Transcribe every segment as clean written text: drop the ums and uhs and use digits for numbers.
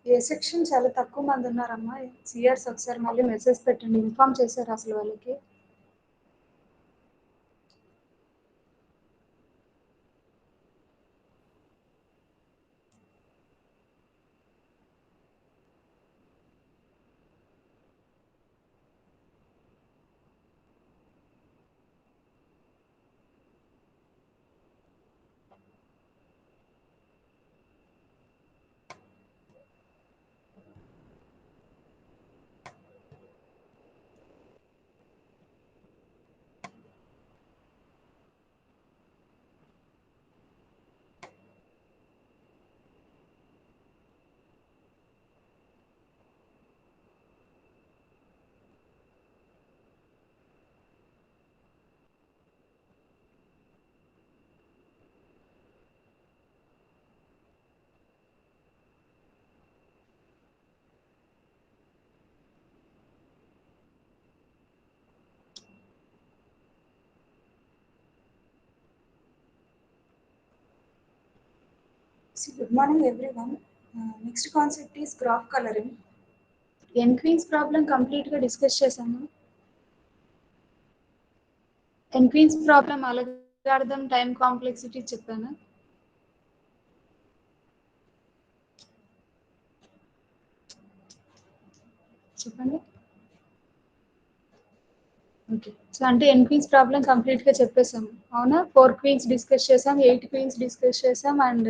ఏ section చాలా తక్కువ మంది ఉన్నారమ్మా. సిఆర్స్ ఒకసారి మళ్ళీ మెసేజ్ పెట్టండి, ఇన్ఫార్మ్ చేశారు అసలు వాళ్ళకి. Good morning, everyone. Next concept is graph coloring. N-Queen's problem complete గా డిస్కస్ చేశాము. N-Queen's problem algorithm time complexity చెప్పాను. చెప్పండి. ఓకే, సో అంటే N-Queen's ప్రాబ్లం కంప్లీట్ గా చెప్పేసాము అవునా. 4 క్వీన్స్ డిస్కస్ చేసాం, 8 క్వీన్స్ డిస్కస్ చేసాం, అండ్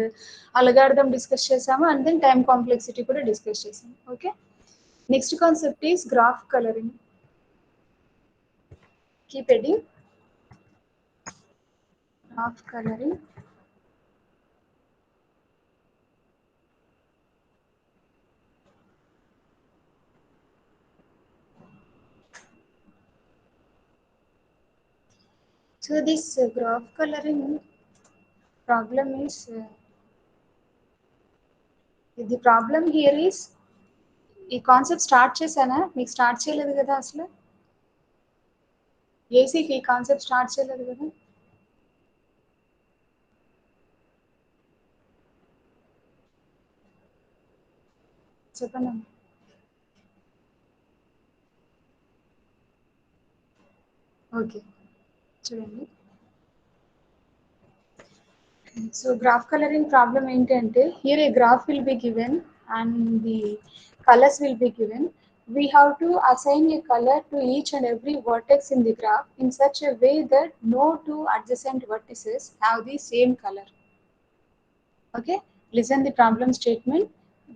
అల్గారిథం డిస్కస్ చేసాము, అండ్ దెన్ టైం కాంప్లెక్సిటీ కూడా డిస్కస్ చేసాం. Okay, next concept is graph colouring. Keep heading graph coloring. So this graph coloring problem is the problem here is ఈ concept start చేశానా, మీకు start చేయలేదు కదా అసలు. ఏసీకి ఈ కాన్సెప్ట్ స్టార్ట్ చేయలేదు కదా. చెప్పండి. ఓకే, చూడండి. సో గ్రాఫ్ కలరింగ్ ప్రాబ్లం ఏంటంటే, here A graph will be given and the colours will be given. We have to assign a color to each and every vertex in the graph in such a way that no two adjacent vertices have the same color. Okay, listen the problem statement.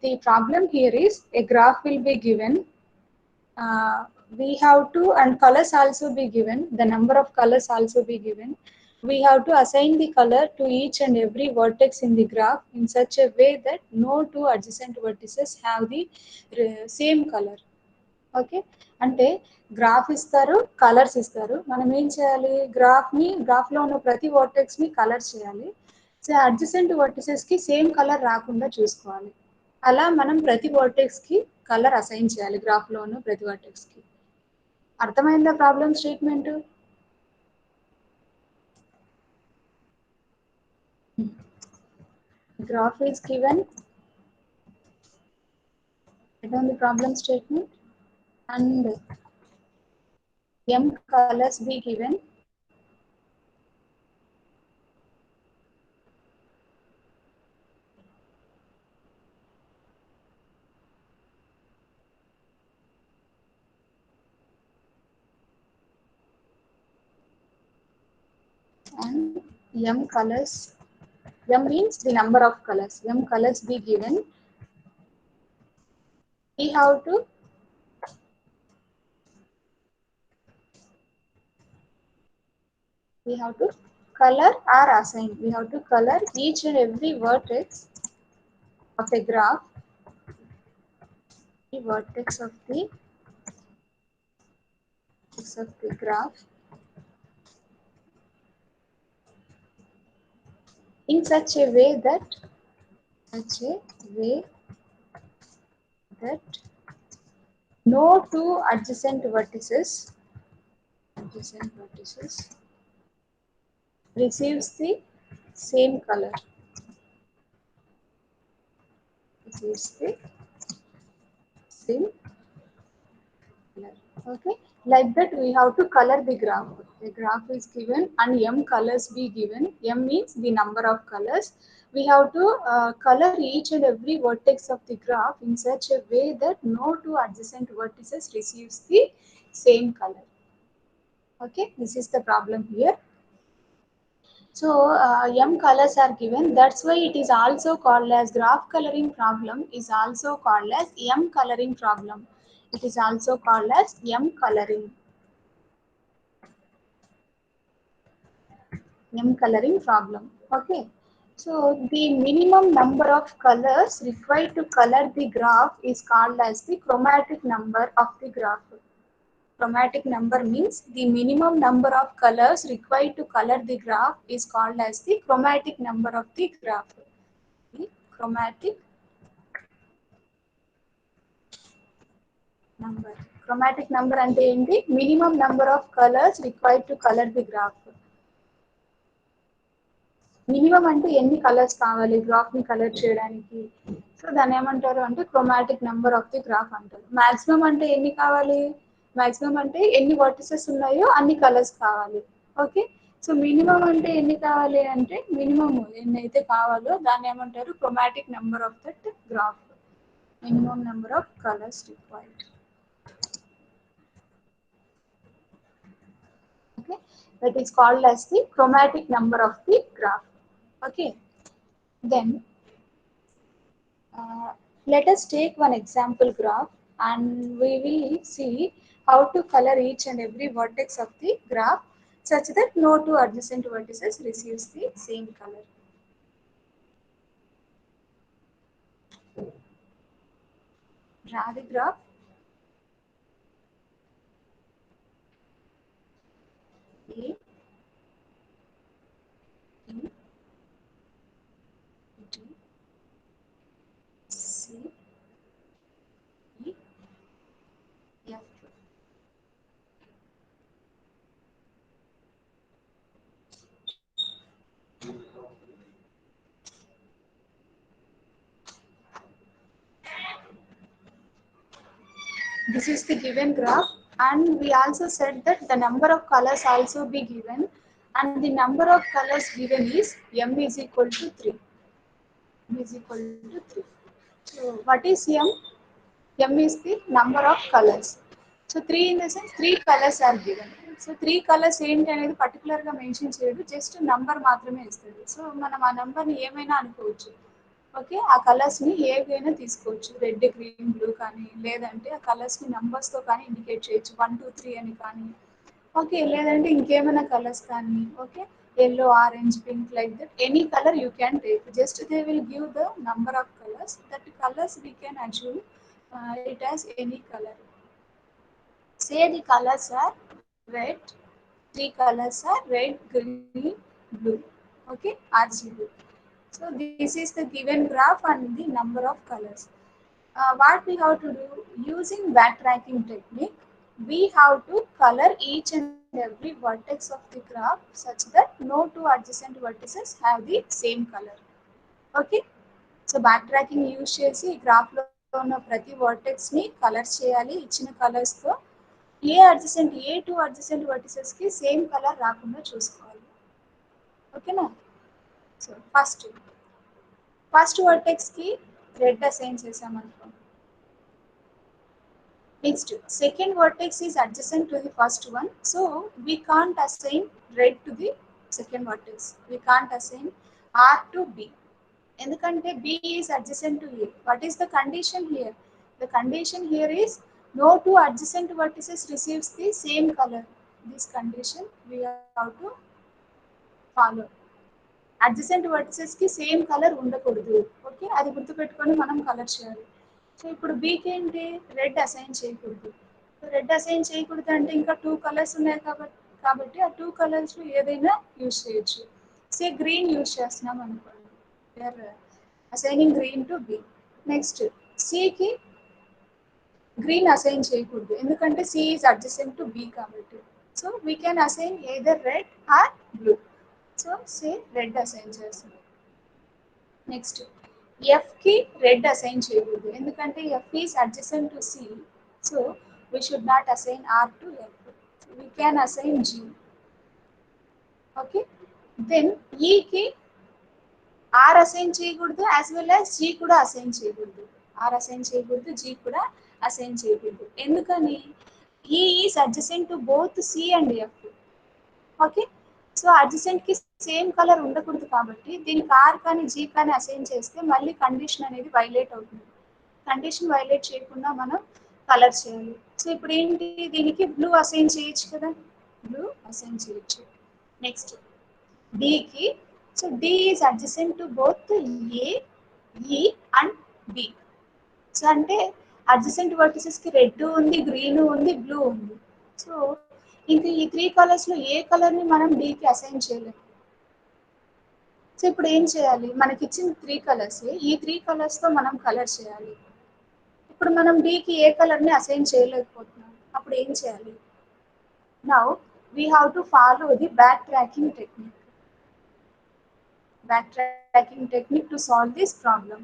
The problem here is a graph will be given. We have to, and colors also be given, the number of colors also be given. We have to assign the color to each and every vertex in the graph in such a way that no two adjacent vertices have the same color. Okay, అంటే graph ఇస్తారు, colours ఇస్తారు. మనం ఏం చేయాలి, గ్రాఫ్లో ఉన్న ప్రతి వర్టెక్స్ని colour చేయాలి. సో అడ్జసెంట్ వర్టిసెస్కి సేమ్ కలర్ రాకుండా చూసుకోవాలి. అలా మనం ప్రతి వర్టెక్స్కి కలర్ అసైన్ చేయాలి, గ్రాఫ్లో ఉన్న ప్రతి వర్టెక్స్కి. అర్థమైందా problem statement? Graph is given, write down the problem statement, and m colors be given. And m colors, m means the number of colors, m colors be given. We have to color or assign. We have to color each and every vertex of a graph, the vertex of the graph in such a way that no two adjacent vertices receives the same color. same color. Okay, like that we have to color the graph. The graph is given and m colors be given. M means the number of colors. We have to color each and every vertex of the graph in such a way that no two adjacent vertices receives the same color. Okay, this is the problem here. So m colors are given. That's why it is also called as graph coloring problem. Is also called as m coloring problem. It is also called as m coloring. M coloring problem. Okay. So the minimum number of colors required to color the graph is called as the chromatic number of the graph. Chromatic number means the minimum number of colors required to color the graph is called as the chromatic number of the graph. The chromatic number. Chromatic number అంటే ఏంటి? Minimum number of colors required to color the graph. Minimum అంటే ఎన్ని colours కావాలి graph ని colour చేయడానికి? So దాన్ని ఏమంటారు అంటే chromatic number of the graph అంటారు. మాక్సిమం అంటే ఎన్ని కావాలి? మాక్సిమం అంటే ఎన్ని వర్టిసెస్ ఉన్నాయో అన్ని కలర్స్ కావాలి. ఓకే, సో మినిమం అంటే ఎన్ని కావాలి అంటే మినిమం ఎన్ని అయితే కావాలో దాన్ని ఏమంటారు chromatic number of that graph. Minimum number of colours required. Okay, that is called as the chromatic number of the graph. Okay, then let us take one example graph and we will see how to color each and every vertex of the graph such that no two adjacent vertices receives the same color. Draw the graph. A, B, D, C, E, F. This is the given graph, and we also said that the number of colors also be given, and the number of colors given is m is equal to 3. M is equal to 3. So what is m? M is the number of colors. So 3 in the sense 3 colors are given. So 3 colors ఏంటి అనేది పర్టికులర్గా mention చేయడు, just number మాత్రమే ఇస్తాడు. So మనం ఆ నంబర్ని ఏమైనా అనుకోవచ్చు. ఓకే, ఆ కలర్స్ని ఏవైనా తీసుకోవచ్చు, రెడ్ గ్రీన్ బ్లూ కానీ, లేదంటే ఆ కలర్స్ని నంబర్స్తో కానీ ఇండికేట్ చేయొచ్చు, 1 2 3 అని కానీ. ఓకే, లేదంటే ఇంకేమైనా కలర్స్ కానీ. Okay, yellow, orange, pink, like that. Any color you can take. Just they will give the number of colors. That colors we can assume it as any color. Say the colors are red. 3 colors are red, green, blue. Okay, RGB. So this is the given graph and the number of colors. What we have to do using backtracking technique, we have to color each and every vertex of the graph such that no two adjacent vertices have the same color. Okay, so backtracking use చేసి ఈ గ్రాఫ్లో ఉన్న ప్రతి వర్టెక్స్ని colour చేయాలి ఇచ్చిన కలర్స్తో. ఏ two adjacent వర్టిసెస్కి సేమ్ కలర్ రాకుండా చూసుకోవాలి. ఓకేనా? సో ఫస్ట్ వర్టెక్స్కి రెడ్ అసైన్ చేసామనుకో. Next, second vertex is adjacent to the first one, so we can't assign red to the second vertex. We can't assign R to B. ఎందుకంటే B is adjacent to A. What is the condition here? The condition here is no two adjacent vertices receives the same color. This condition we have to follow. Adjacent వర్టిసెస్కి same colour ఉండకూడదు. Okay, అది గుర్తుపెట్టుకొని మనం colour చేయాలి. So ఇప్పుడు బీకి ఏంటి? Red assign చేయకూడదు. రెడ్ అసైన్ చేయకూడదు అంటే ఇంకా 2 కలర్స్ ఉన్నాయి కాబట్టి ఆ 2 కలర్స్లో ఏదైనా యూజ్ చేయొచ్చు. సే గ్రీన్ యూజ్ చేస్తున్నాం అనుకోండి, we are assigning green to B. Next సికి గ్రీన్ అసైన్ చేయకూడదు ఎందుకంటే C is adjacent to B కాబట్టి. So we can assign either red or blue. So say red assign చేస్తుంది. నెక్స్ట్ ఎఫ్ కి రెడ్ అసైన్ చేయకూడదు ఎందుకంటే F is adjacent to C, so we should not assign R to F, we can assign G. Okay, then ఈకి R assign చేయకూడదు as well as G కూడా assign చేయకూడదు. R assign చేయకూడదు, G కూడా assign చేయకూడదు. ఎందుకని? E is adjacent to both C and F. Okay, so adjacent కి same colour ఉండకూడదు కాబట్టి దీనికి ఆర్ కానీ జీ కానీ అసైన్ చేస్తే మళ్ళీ కండిషన్ అనేది వైలేట్ అవుతుంది. కండిషన్ వైలేట్ చేయకుండా మనం కలర్ చేయాలి. సో ఇప్పుడు ఏంటి, దీనికి బ్లూ అసైన్ చేయొచ్చు కదా, బ్లూ అసైన్ చేయొచ్చు. నెక్స్ట్ డికి, so D is adjacent to both A, E and B. So అంటే అడ్జసెంట్ వర్టిసెస్ కి రెడ్ ఉంది, గ్రీన్ ఉంది, బ్లూ ఉంది. సో ఇంకా ఈ త్రీ కలర్స్ లో ఏ కలర్ ని మనం డికి అసైన్ చేయలేము. సో ఇప్పుడు ఏం చేయాలి, మనకి ఇచ్చిన త్రీ కలర్స్, ఈ త్రీ కలర్స్ తో మనం కలర్ చేయాలి. ఇప్పుడు మనం డికి ఏ కలర్ ని అసైన్ చేయలేకపోతున్నాం, అప్పుడు ఏం చేయాలి? Now we have to follow the back tracking technique. Backtracking technique to solve this problem.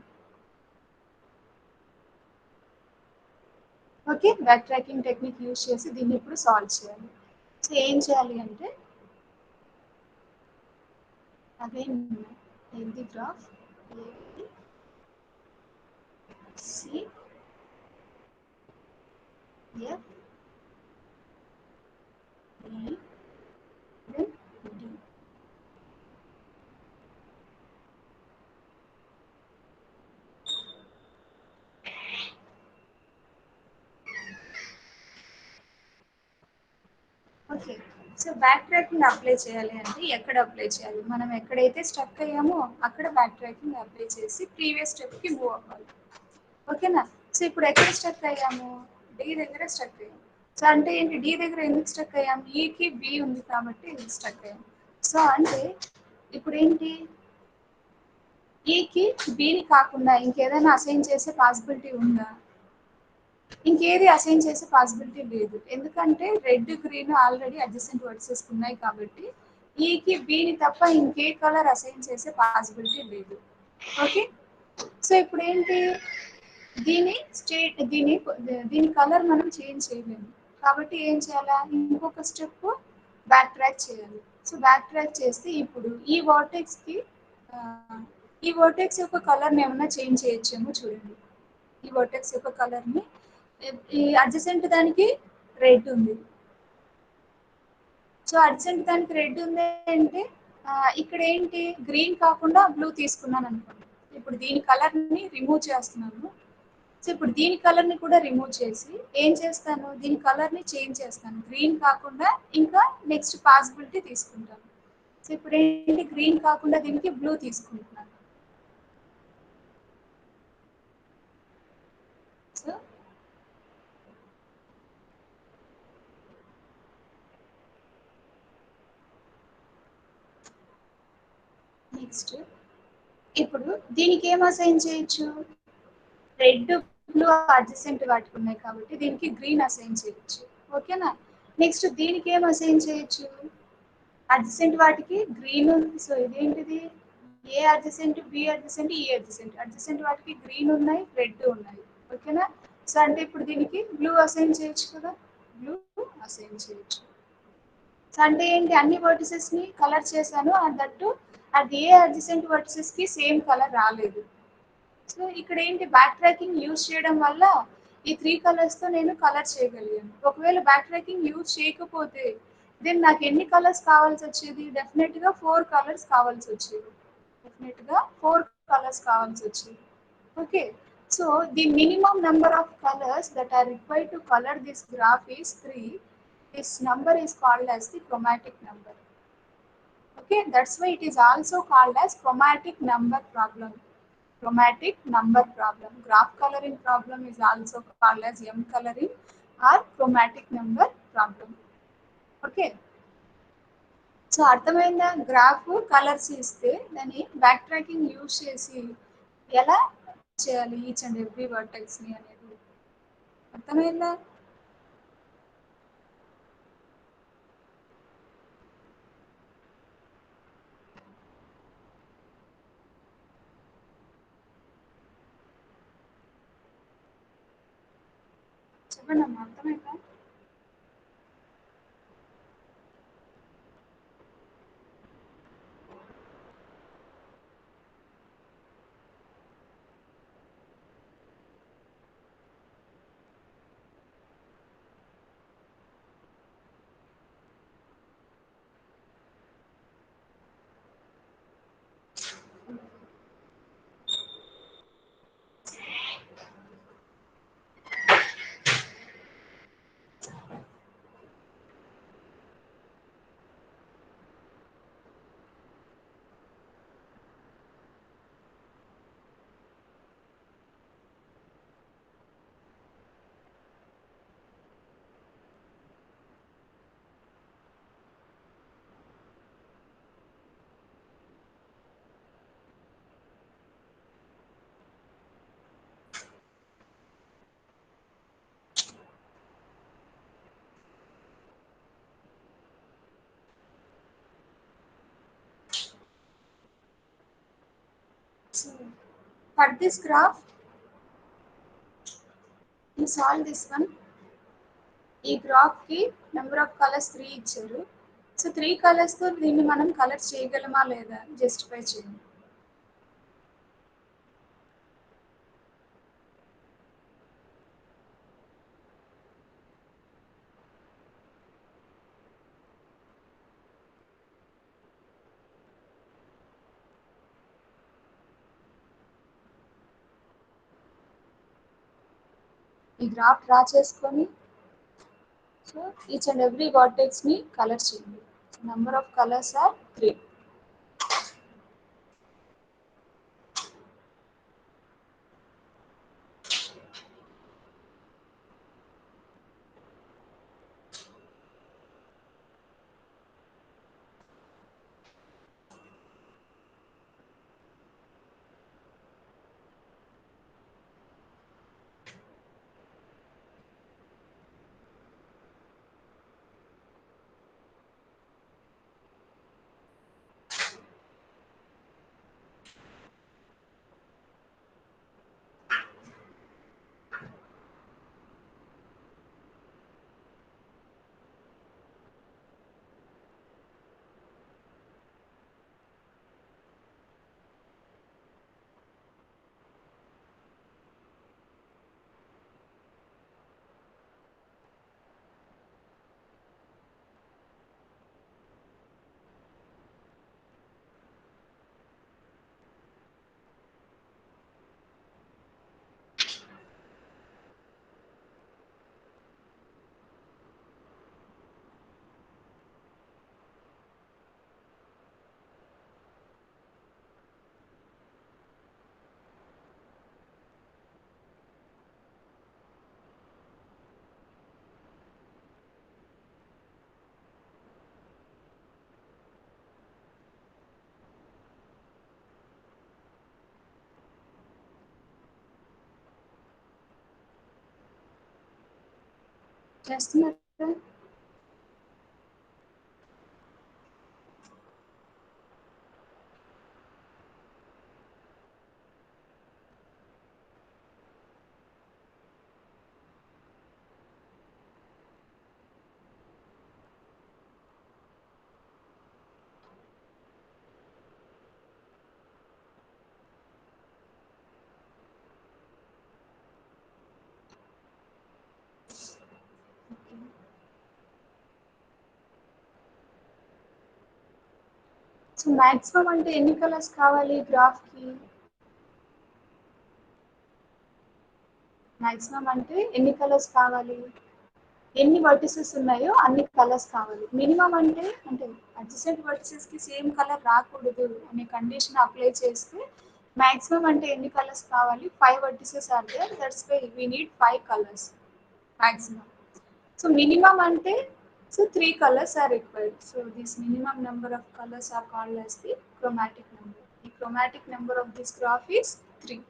Okay, back tracking technique use చేసి దీన్ని ఇప్పుడు సాల్వ్ చేయాలి. సో ఏం చేయాలి అంటే, again the graph C F E then D. Okay, so backtracking apply చేయాలి అంటే ఎక్కడ అప్లై చేయాలి? మనం ఎక్కడైతే స్టక్ అయ్యామో అక్కడ బ్యాక్ ట్రాకింగ్ అప్లై చేసి ప్రీవియస్ స్టెప్కి మూవ్ అవ్వాలి. ఓకేనా? సో ఇప్పుడు ఎక్కడ స్టక్ అయ్యాము? డి దగ్గర స్టక్ అయ్యాము. సో అంటే ఏంటి, డి దగ్గర ఎందుకు స్టక్ అయ్యాం? ఈకి బి ఉంది కాబట్టి స్టక్ అయ్యాం. సో అంటే ఇప్పుడు ఏంటి, ఈకి బిని కాకుండా ఇంకేదైనా అసైన్ చేసే పాసిబిలిటీ ఉందా? ఇంకేది అసైన్ చేసే పాసిబిలిటీ లేదు, ఎందుకంటే red green already adjacent versus ఉన్నాయి కాబట్టి ఈకి బిని తప్ప ఇంకే కలర్ అసైన్ చేసే పాసిబిలిటీ లేదు. ఓకే, సో ఇప్పుడు ఏంటి, దీని కలర్ మనం చేంజ్ చేయలేము కాబట్టి ఏం చేయాలా, ఇంకొక స్టెప్ బ్యాక్ ట్రాక్ చేయాలి. సో బ్యాక్ ట్రాక్ చేస్తే ఇప్పుడు ఈ వర్టెక్స్ యొక్క కలర్ ఏమన్నా చేంజ్ చేయొచ్చేమో చూడండి. ఈ వర్టెక్స్ యొక్క కలర్ ని, ఈ అడ్జసెంట్ దానికి రెడ్ ఉంది. సో అడ్జసెంట్ దానికి రెడ్ ఉంది అంటే ఇక్కడ ఏంటి, గ్రీన్ కాకుండా బ్లూ తీసుకున్నాను అనుకోండి. ఇప్పుడు దీని కలర్ ని రిమూవ్ చేస్తున్నాను. సో ఇప్పుడు దీని కలర్ ని కూడా రిమూవ్ చేసి ఏం చేస్తాను, దీని కలర్ ని చేంజ్ చేస్తాను. గ్రీన్ కాకుండా ఇంకా నెక్స్ట్ పాసిబిలిటీ తీసుకుంటాను. సో ఇప్పుడు ఏంటి, గ్రీన్ కాకుండా దీనికి బ్లూ తీసుకుంటున్నాను. సో నెక్స్ట్ ఇప్పుడు దీనికి ఏం అసైన్ చేయొచ్చు, రెడ్ బ్లూ అడ్జసెంట్ వాటికి ఉన్నాయి కాబట్టి దీనికి గ్రీన్ అసైన్ చేయొచ్చు. ఓకేనా? నెక్స్ట్ దీనికి ఏం అసైన్ చేయొచ్చు, అడ్జసెంట్ వాటికి గ్రీన్ ఉంది. సో ఇదేంటిది, ఏ అడ్జసెంట్, బి అడ్జసెంట్, ఈ అడ్జసెంట్. అడ్జసెంట్ వాటికి గ్రీన్ ఉన్నాయి, రెడ్ ఉన్నాయి. ఓకేనా? సో అంటే ఇప్పుడు దీనికి బ్లూ అసైన్ చేయొచ్చు కదా, బ్లూ అసైన్ చేయొచ్చు. సో అంటే ఏంటి, అన్ని వర్టిసెస్ ని కలర్ చేశాను, దట్టు అది ఏ అడ్జసెంట్ వర్టిసెస్ కి సేమ్ కలర్ రాలేదు. సో ఇక్కడ ఏంటి, బ్యాక్ ట్రాకింగ్ యూజ్ చేయడం వల్ల ఈ త్రీ కలర్స్ తో నేను కలర్ చేయగలిగాను. ఒకవేళ బ్యాక్ ట్రాకింగ్ యూజ్ చేయకపోతే దెన్ నాకు ఎన్ని కలర్స్ కావాల్సి వచ్చేది, డెఫినెట్ గా 4 కలర్స్ కావాల్సి వచ్చేది. డెఫినెట్ గా 4 కలర్స్ కావాల్సి వచ్చేది. Okay, so the minimum number of colours that are required to colour this graph is 3. This number is called as the chromatic number. Okay, that's why it is also called as chromatic number problem. Chromatic number problem. Graph coloring problem is also called as M coloring or chromatic number problem. Okay. So అర్థమైందా, graph colours ఇస్తే దాన్ని back tracking use చేసి ఎలా చేయాలి each and every vertex ని అనేది అర్థమైందా? చెప్పండి అమ్మా అర్థమైందా? So for this graph, you solve this one. ఈ గ్రాఫ్కి నెంబర్ ఆఫ్ కలర్స్ 3 ఇచ్చారు. సో 3 కలర్స్తో దీన్ని మనం కలర్స్ చేయగలమా లేదా జస్టిఫై చేయండి. ఈ గ్రాఫ్ డ్రా చేసుకొని సో ఈచ్ అండ్ ఎవ్రీ వర్టెక్స్ని కలర్ చేయండి. Number of colours are 3. చేస్తున్నారు. సో మ్యాక్సిమం అంటే ఎన్ని కలర్స్ కావాలి గ్రాఫ్కి? మ్యాక్సిమం అంటే ఎన్ని కలర్స్ కావాలి? ఎన్ని వర్టిసెస్ ఉన్నాయో అన్ని కలర్స్ కావాలి. మినిమం అంటే అడ్జసెంట్ వర్టిసెస్కి సేమ్ కలర్ రాకూడదు అనే కండిషన్ అప్లై చేస్తే మ్యాక్సిమం అంటే ఎన్ని కలర్స్ కావాలి? 5 vertices are there, that's why we need 5 colours maximum. So minimum అంటే so 3 colors are required. So this minimum number of colors are called as the chromatic number. The chromatic number of this graph is 3.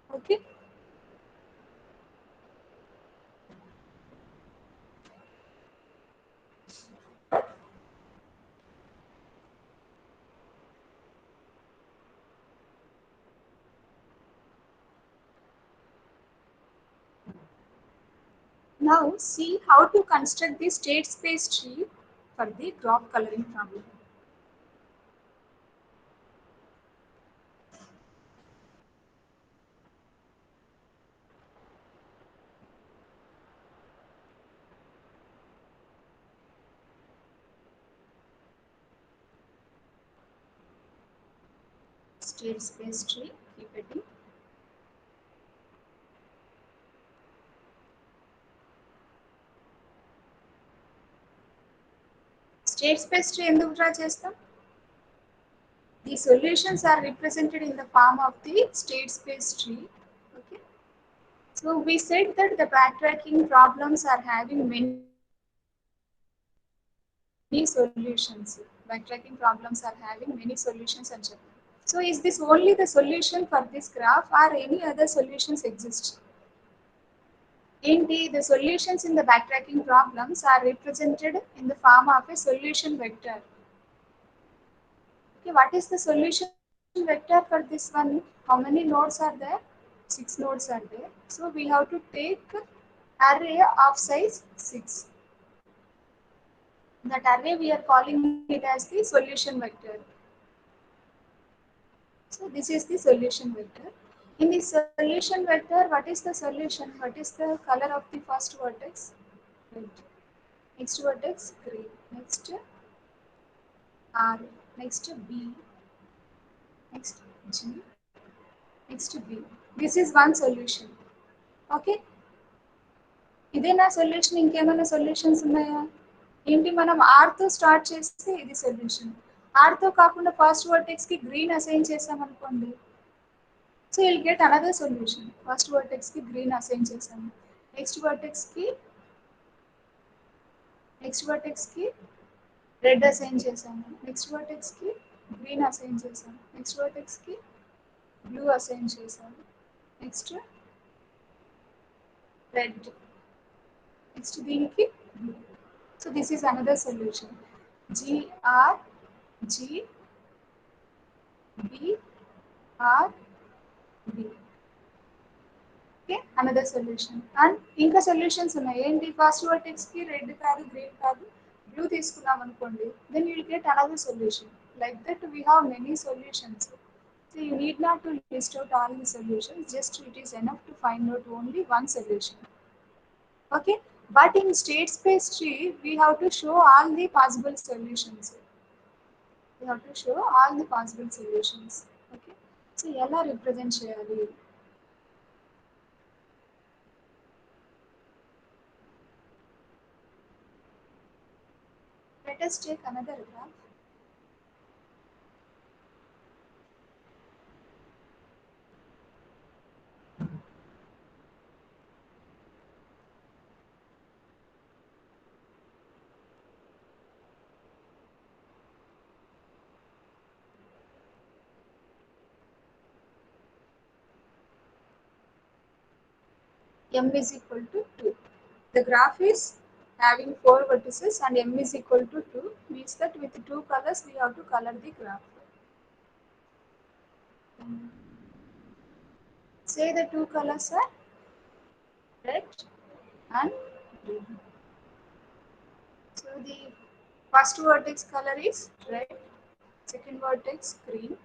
Okay. Now see how to construct the state space tree for the graph coloring problem. State space tree, keep it in. State space tree ఎందుకు draw చేస్తాం? The solutions are represented in the form of the state space tree. Okay. So we said that the backtracking problems are having many solutions. Backtracking problems are having many solutions and చెప్పారు. So is this only the solution for this graph or any other solutions exist? The solutions in the backtracking problems are represented in the form of a solution vector. Okay, what is the solution vector for this one? How many nodes are there? 6 nodes are there. So we have to take array of size 6. That array we are calling it as the solution vector. So this is the solution vector. In the solution vector, what is the solution? What is the color of the first vertex? Red. Next vertex, green. Next R. Next B. Next G. Next B. This is one solution. Okay. ఇదే నా solution ఇంకేమైనా solutions ఉన్నాయా? ఏంటి మనం ఆర్తో start చేస్తే ఇది solution. ఆర్తో కాకుండా ఫస్ట్ వర్టెక్స్కి గ్రీన్ అసైన్ చేసామనుకోండి, so will get another solution. First వర్టెక్స్కి గ్రీన్ అసైన్ చేసాము, నెక్స్ట్ వర్టెక్స్కి రెడ్ అసైన్ చేసాము, నెక్స్ట్ వర్టెక్స్కి గ్రీన్ అసైన్ చేసాము, నెక్స్ట్ వర్టెక్స్కి బ్లూ అసైన్ చేసాము, నెక్స్ట్ రెడ్, నెక్స్ట్ దీనికి blue. So this is another solution. G R G B R B. Okay, another solution. And ఇంకా సొల్యూషన్స్ ఉన్నాయి. ఏంటి? ఫస్ట్ వర్టెక్స్ కి రెడ్ కాదు, గ్రీన్ కాదు, బ్లూ తీసుకున్నాం అనుకోండి, then you will get another solution. Like that we have many solutions. So you need not to list out all the solutions, just it is enough to find out only one solution. Okay, but in state space tree we have to show all the possible solutions. We have to show all the possible solutions. Okay, so ఎలా represent చేయాలి? Let us take another graph. M is equal to 2. The graph is having 4 vertices and M is equal to 2, means that with 2 colors we have to color the graph. Say the 2 colors are red and green. So the first vertex color is red, second vertex green,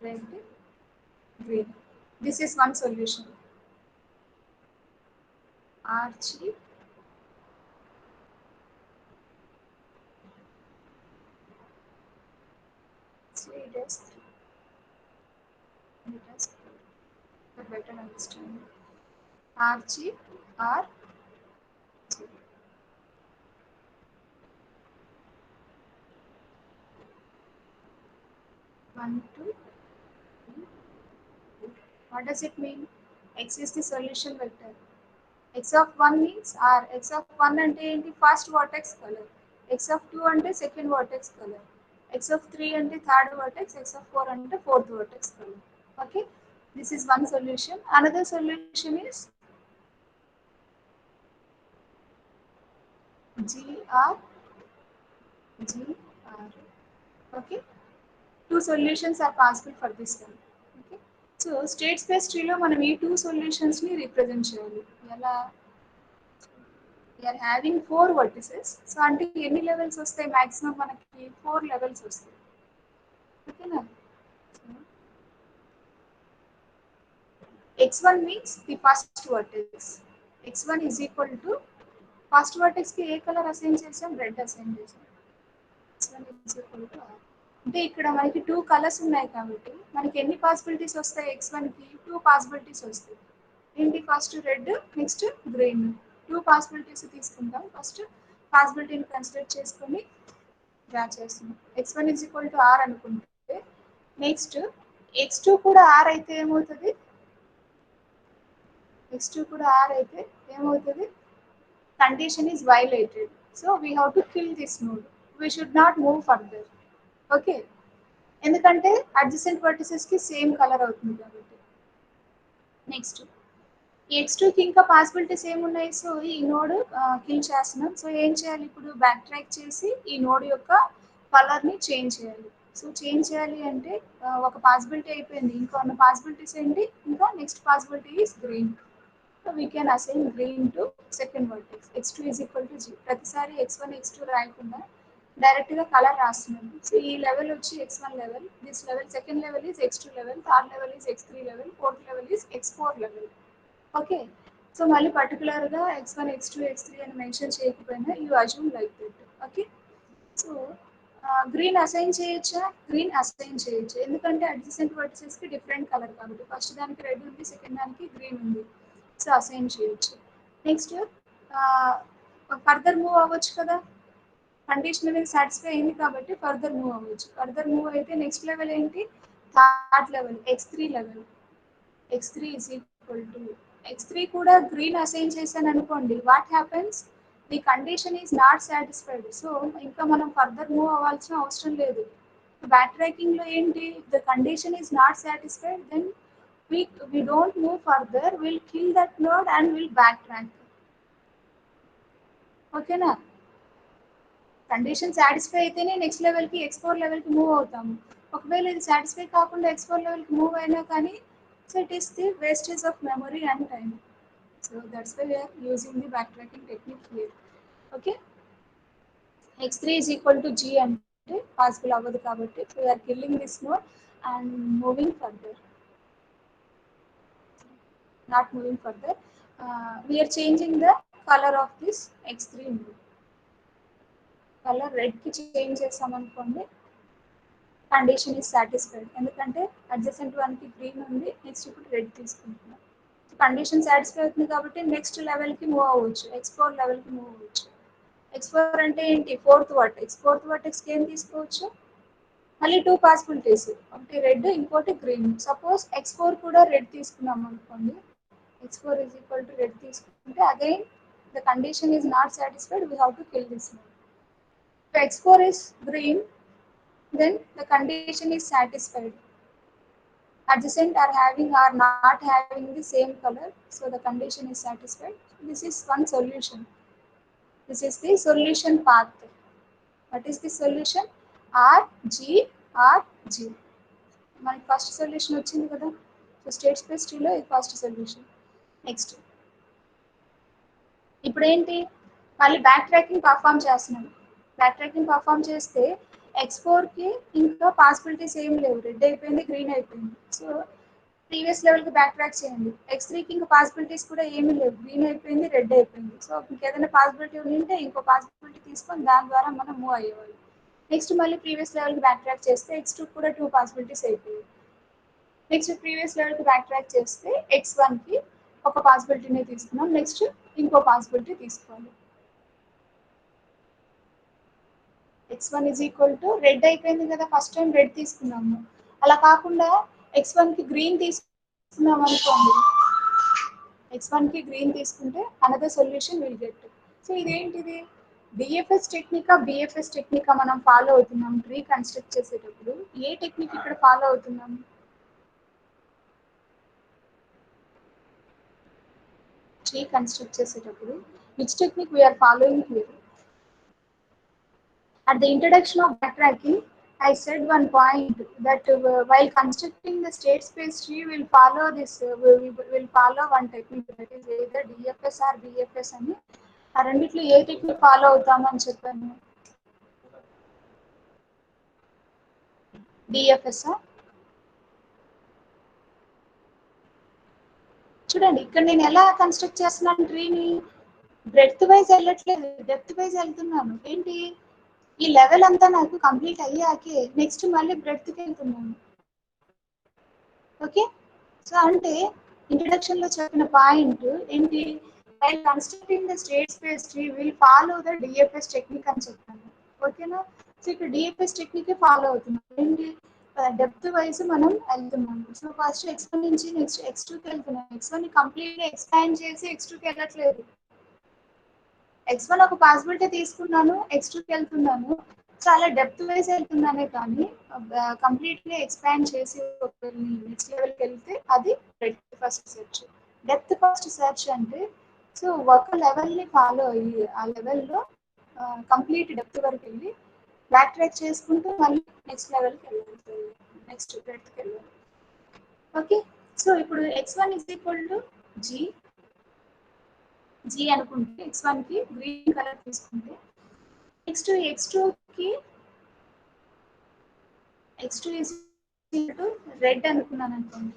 red, green. This is one solution. RG so it is 3. It is 3. For better understanding. RG R G. 1, 2, 3, 4. What does it mean? X is the solution vector. X of 1 means R. X of 1 ante enti first vertex color. X of 2 ante second vertex color. X of 3 ante third vertex. X of 4 ante fourth vertex color. Okay. This is one solution. Another solution is GR GR. Okay. Two solutions are possible for this one. Okay. So state space ట్రీలో మనం ఈ two సొల్యూషన్స్ని represent చేయాలి. ఎలా we are having 4 vertices. So అంటే ఎన్ని levels వస్తాయి? Maximum మనకి 4 levels వస్తాయి. ఓకేనా? x1 means the first vertex. x1 is equal to first vertex కి ఏ కలర్ అసైన్ చేసాం? రెడ్ అసైన్ చేసాం. x1 is equal to r. అంటే ఇక్కడ మనకి 2 కలర్స్ ఉన్నాయి కాబట్టి మనకి ఎన్ని పాసిబిలిటీస్ వస్తాయి? x1 కి 2 పాసిబిలిటీస్ వస్తాయి. ఏంటి? First red, next green. 2 possibilities తీసుకుంటాం. ఫస్ట్ పాసిబిలిటీని కన్సిడర్ చేసుకొని డ్రా చేస్తున్నాం. x1 is equal to r అనుకుంటే నెక్స్ట్ x2 కూడా r అయితే ఏమవుతుంది? x2 కూడా r అయితే ఏమవుతుంది? Condition is violated. So we have to kill this node. We should not move further. Okay. ఎందుకంటే అడ్జసెంట్ వర్టిసెస్ కి సేమ్ కలర్ అవుతుంది కాబట్టి. నెక్స్ట్ x2 కి ఇంకా పాసిబిలిటీస్ ఏమున్నాయి? సో ఈ నోడ్ కిల్ చేస్తున్నాం. సో ఏం చేయాలి? ఇప్పుడు బ్యాక్ ట్రాక్ చేసి ఈ నోడ్ యొక్క కలర్ ని చేంజ్ చేయాలి. సో చేంజ్ చేయాలి అంటే ఒక పాసిబిలిటీ అయిపోయింది. ఇంకా ఉన్న పాసిబిలిటీస్ ఏంటి? ఇంకా next possibility is green. So we can assign green to second vertex. x2 is equal to g. ప్రతిసారి x1 x2 రాయకుండా డైరెక్ట్ గా కలర్ రాస్తున్నాను. సో ఈ లెవెల్ వచ్చి x1 level, this level second level is x2 level, third level is x3 level, fourth level is x4 level. Okay. So మళ్ళీ particular గా x1 x2 x3 అని mention చేయకపోయినా you assume like that. Okay. So green assign చేయొచ్చా? Green assign చేయొచ్చు. ఎందుకంటే adjacent vertices కి different colour కాబట్టి. First దానికి రెడ్ ఉంది, సెకండ్ దానికి గ్రీన్ ఉంది. సో అసైన్ చేయొచ్చు. నెక్స్ట్ ఫర్దర్ మూవ్ అవ్వచ్చు కదా. కండిషన్ అనేది సాటిస్ఫై అయింది కాబట్టి ఫర్దర్ మూవ్ అవ్వచ్చు. ఫర్దర్ మూవ్ అయితే నెక్స్ట్ లెవెల్ ఏంటి? Third level x3 level. x3 is equal to x3 కూడా గ్రీన్ అసైన్ చేశాను అనుకోండి. What happens? The condition is not satisfied. So ఇంకా మనం ఫర్దర్ మూవ్ అవ్వాల్సిన అవసరం లేదు. బ్యాక్ ట్రాకింగ్ లో ఏంటి? The condition is not satisfied, then we don't move further, we'll kill that node and we'll backtrack. ఓకేనా? కండిషన్ సాటిస్ఫై అయితేనే next level కి x4 లెవెల్ కి మూవ్ అవుతాము. ఒకవేళ ఇది సాటిస్ఫై కాకుండా x4 లెవెల్ కి మూవ్ అయినా కానీ so it is the wastage of memory and time. So that's why we're using the back tracking technique here. Okay. x3 is equal to g అంటే possible అవ్వదు కాబట్టి we're killing this node and moving further. Not moving further. We are changing the color of this x3 node. Color red ki change chesam anukondi. Condition is satisfied. ఎందుకంటే adjacent one ki green ఉంది, next ఇప్పుడు red తీసుకుంటున్నాం. Condition satisfy అవుతుంది కాబట్టి next level కి move అవ్వచ్చు. x4 level కి move అవ్వచ్చు. x4 అంటే ఏంటి? Fourth vertex. ఫోర్త్ వర్టెక్స్ కి ఏం తీసుకోవచ్చు? మళ్ళీ 2 పాసిబిలిటీస్. ఒకటి రెడ్, ఇంకోటి గ్రీన్. సపోజ్ x4 కూడా రెడ్ తీసుకున్నాం అనుకోండి. x4 is equal to red తీసుకుంటే again the condition is not satisfied, we have to kill this node. If x4 is green, then the condition is satisfied. Adjacent are not having the same color, so the condition is satisfied. This is one solution. This is the solution path. What is the solution? R G R G. మనకి first solution వచ్చింది కదా. So state space ట్రీలో ఇది first solution. Next ఇప్పుడు ఏంటి? మళ్ళీ back tracking perform చేస్తున్నాను. Back tracking perform చేస్తే x4 కి ఇంకా పాసిబిలిటీస్ ఏం లేవు. రెడ్ అయిపోయింది, గ్రీన్ అయిపోయింది. సో ప్రీవియస్ లెవెల్ కి బ్యాక్ ట్రాక్ చేయండి. x3 కి ఇంకా పాసిబిలిటీస్ కూడా ఏమీ లేవు. గ్రీన్ అయిపోయింది, రెడ్ అయిపోయింది. సో ఇంకేదైనా పాసిబిలిటీ ఉంటే ఇంకో పాసిబిలిటీ తీసుకొని దాని ద్వారా మనం మూవ్ అయ్యేవాళ్ళు. నెక్స్ట్ మళ్ళీ ప్రీవియస్ లెవెల్ కి బ్యాక్ ట్రాక్ చేస్తే x2 కూడా 2 పాసిబిలిటీస్ అయిపోయాయి. నెక్స్ట్ ప్రీవియస్ లెవెల్ కి బ్యాక్ ట్రాక్ చేస్తే x1 కి ఒక పాసిబిలిటీని తీసుకున్నాం. నెక్స్ట్ ఇంకో పాసిబిలిటీ తీసుకోవాలి. x1 is equal to red అయిపోయింది కదా, ఫస్ట్ టైం రెడ్ తీసుకున్నాము. అలా కాకుండా x1 కి గ్రీన్ తీసుకున్నాం అనుకోండి. x1 కి గ్రీన్ తీసుకుంటే another solution will get. So ఇదేంటిది? డిఎఫ్ఎస్ టెక్నికా బిఎఫ్ఎస్ టెక్నికా మనం ఫాలో అవుతున్నాం ట్రీ కన్స్ట్రక్ట్ చేసేటప్పుడు. ఏ టెక్నిక్ ఇక్కడ ఫాలో అవుతున్నాం? ట్రీ కన్స్ట్రక్ట్ చేసేటప్పుడు which technique we are following here? At the introduction of backtracking, I said one point that while constructing the state space tree, will follow this. Will follow one technique, that is either DFS or BFS అని. ఆ రెండిట్లో ఏ technique follow అవుతామని చెప్పాను. DFS. చూడండి ఇక్కడ నేను ఎలా construct చేస్తున్నాను ట్రీని. బ్రెడ్త్ వైజ్ వెళ్ళట్లేదు, డెప్త్ వైజ్ వెళ్తున్నాను. ఏంటి, ఈ లెవెల్ అంతా నాకు కంప్లీట్ అయ్యాకే నెక్స్ట్ మళ్ళీ బ్రెడ్త్కి వెళ్తున్నాను. ఓకే, సో అంటే ఇంట్రడక్షన్ లో చెప్పిన పాయింట్ ఏంటి, while constructing the state space tree will follow the DFS technique అని చెప్పాను. ఓకేనా, సో ఇక్కడ డిఎఫ్ఎస్ టెక్నిక్ ఫాలో అవుతున్నాం. ఏంటి, డెప్త్ వైజ్ మనం వెళ్తున్నాము. సో ఫస్ట్ x1 నుంచి నెక్స్ట్ x2కి వెళ్తున్నాం. x1 కంప్లీట్గా ఎక్స్పాండ్ చేసి x2కి వెళ్ళట్లేదు. x1 ఒక పాసిబిలిటీ తీసుకున్నాను, x2కి వెళ్తున్నాను. చాలా డెప్త్ వైజ్ వెళ్తున్నానే కానీ కంప్లీట్గా ఎక్స్పాండ్ చేసి నెక్స్ట్ లెవెల్కి వెళ్తే అది depth first search. Depth first search అంటే సో ఒక లెవెల్ని ఫాలో అయ్యి ఆ లెవెల్లో కంప్లీట్ డెప్త్ వరకు వెళ్ళి బ్యాక్ ట్రాక్ చేసుకుంటూ మళ్ళీ నెక్స్ట్ లెవెల్కి వెళ్ళాలి, నెక్స్ట్ డెప్త్కి వెళ్ళాలి. ఓకే, సో ఇప్పుడు x1 is equal to G అనుకుంటే x1 కి గ్రీన్ కలర్ తీసుకుంటే next x2 is equal to red అనుకున్నాను అనుకోండి.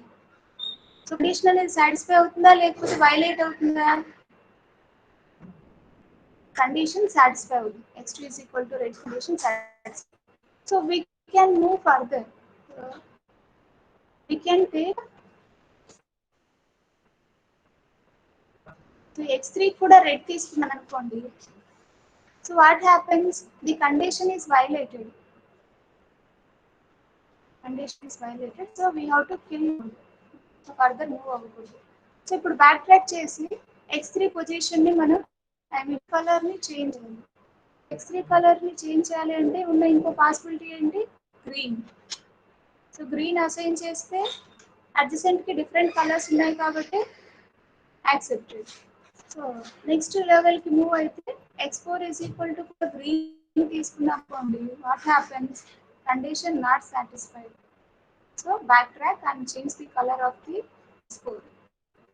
సో కండిషన్ అనేది సాటిస్ఫై అవుతుందా లేకపోతే వైలేట్ అవుతుందా? కండిషన్ సాటిస్ఫై అవుతుంది. x2 is equal to red condition satisfy. So we can move further. We can take x3 కూడా రెడ్ తీసుకున్నాను అనుకోండి. So what happens, the condition is violated. Condition is violated, so we have to kill node. So further move అవ్వకూడదు. So ఇప్పుడు back track చేసి x3 position ని మనం colour ని change చేయాలి. x3 కలర్ ని చేంజ్ చేయాలి అంటే ఉన్న ఇంకో పాసిబిలిటీ ఏంటి, గ్రీన్. సో గ్రీన్ అసైన్ చేస్తే అడ్జసెంట్ కి డిఫరెంట్ కలర్స్ ఉన్నాయి కాబట్టి యాక్సెప్టెడ్. సో నెక్స్ట్ లెవెల్ కి మూవ్ అయితే x4 is equal to green తీసుకున్నాం అనుకోండి. What happens, condition not satisfied. So backtrack and change the color of the x4.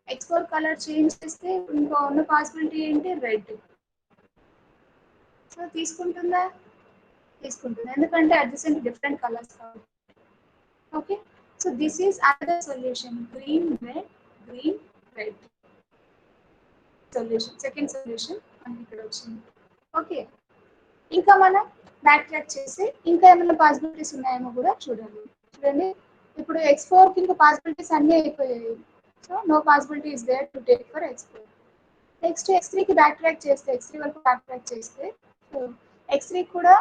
x4 color change చేస్తే ఇంకో ఉన్న పాసిబిలిటీ ఏంటి, రెడ్. సో తీసుకుంటుందా, తీసుకుంటుంది, ఎందుకంటే అడ్జసెంట్ డిఫరెంట్ కలర్స్ కాబట్టి. Okay, so this is another solution, green red, green red solution, second solution మనకి ఇక్కడ వచ్చింది. ఓకే, ఇంకా మనం బ్యాక్ ట్రాక్ చేసి ఇంకా ఏమైనా పాసిబిలిటీస్ ఉన్నాయేమో కూడా చూడాలి. చూడండి, ఇప్పుడు x4 కి ఇంకా పాసిబిలిటీస్ అన్నీ అయిపోయాయి. So no possibility is there to take for x4. Next x3 కి బ్యాక్ ట్రాక్ చేస్తే, x3 వరకు బ్యాక్ ట్రాక్ చేస్తే సో x3 కూడా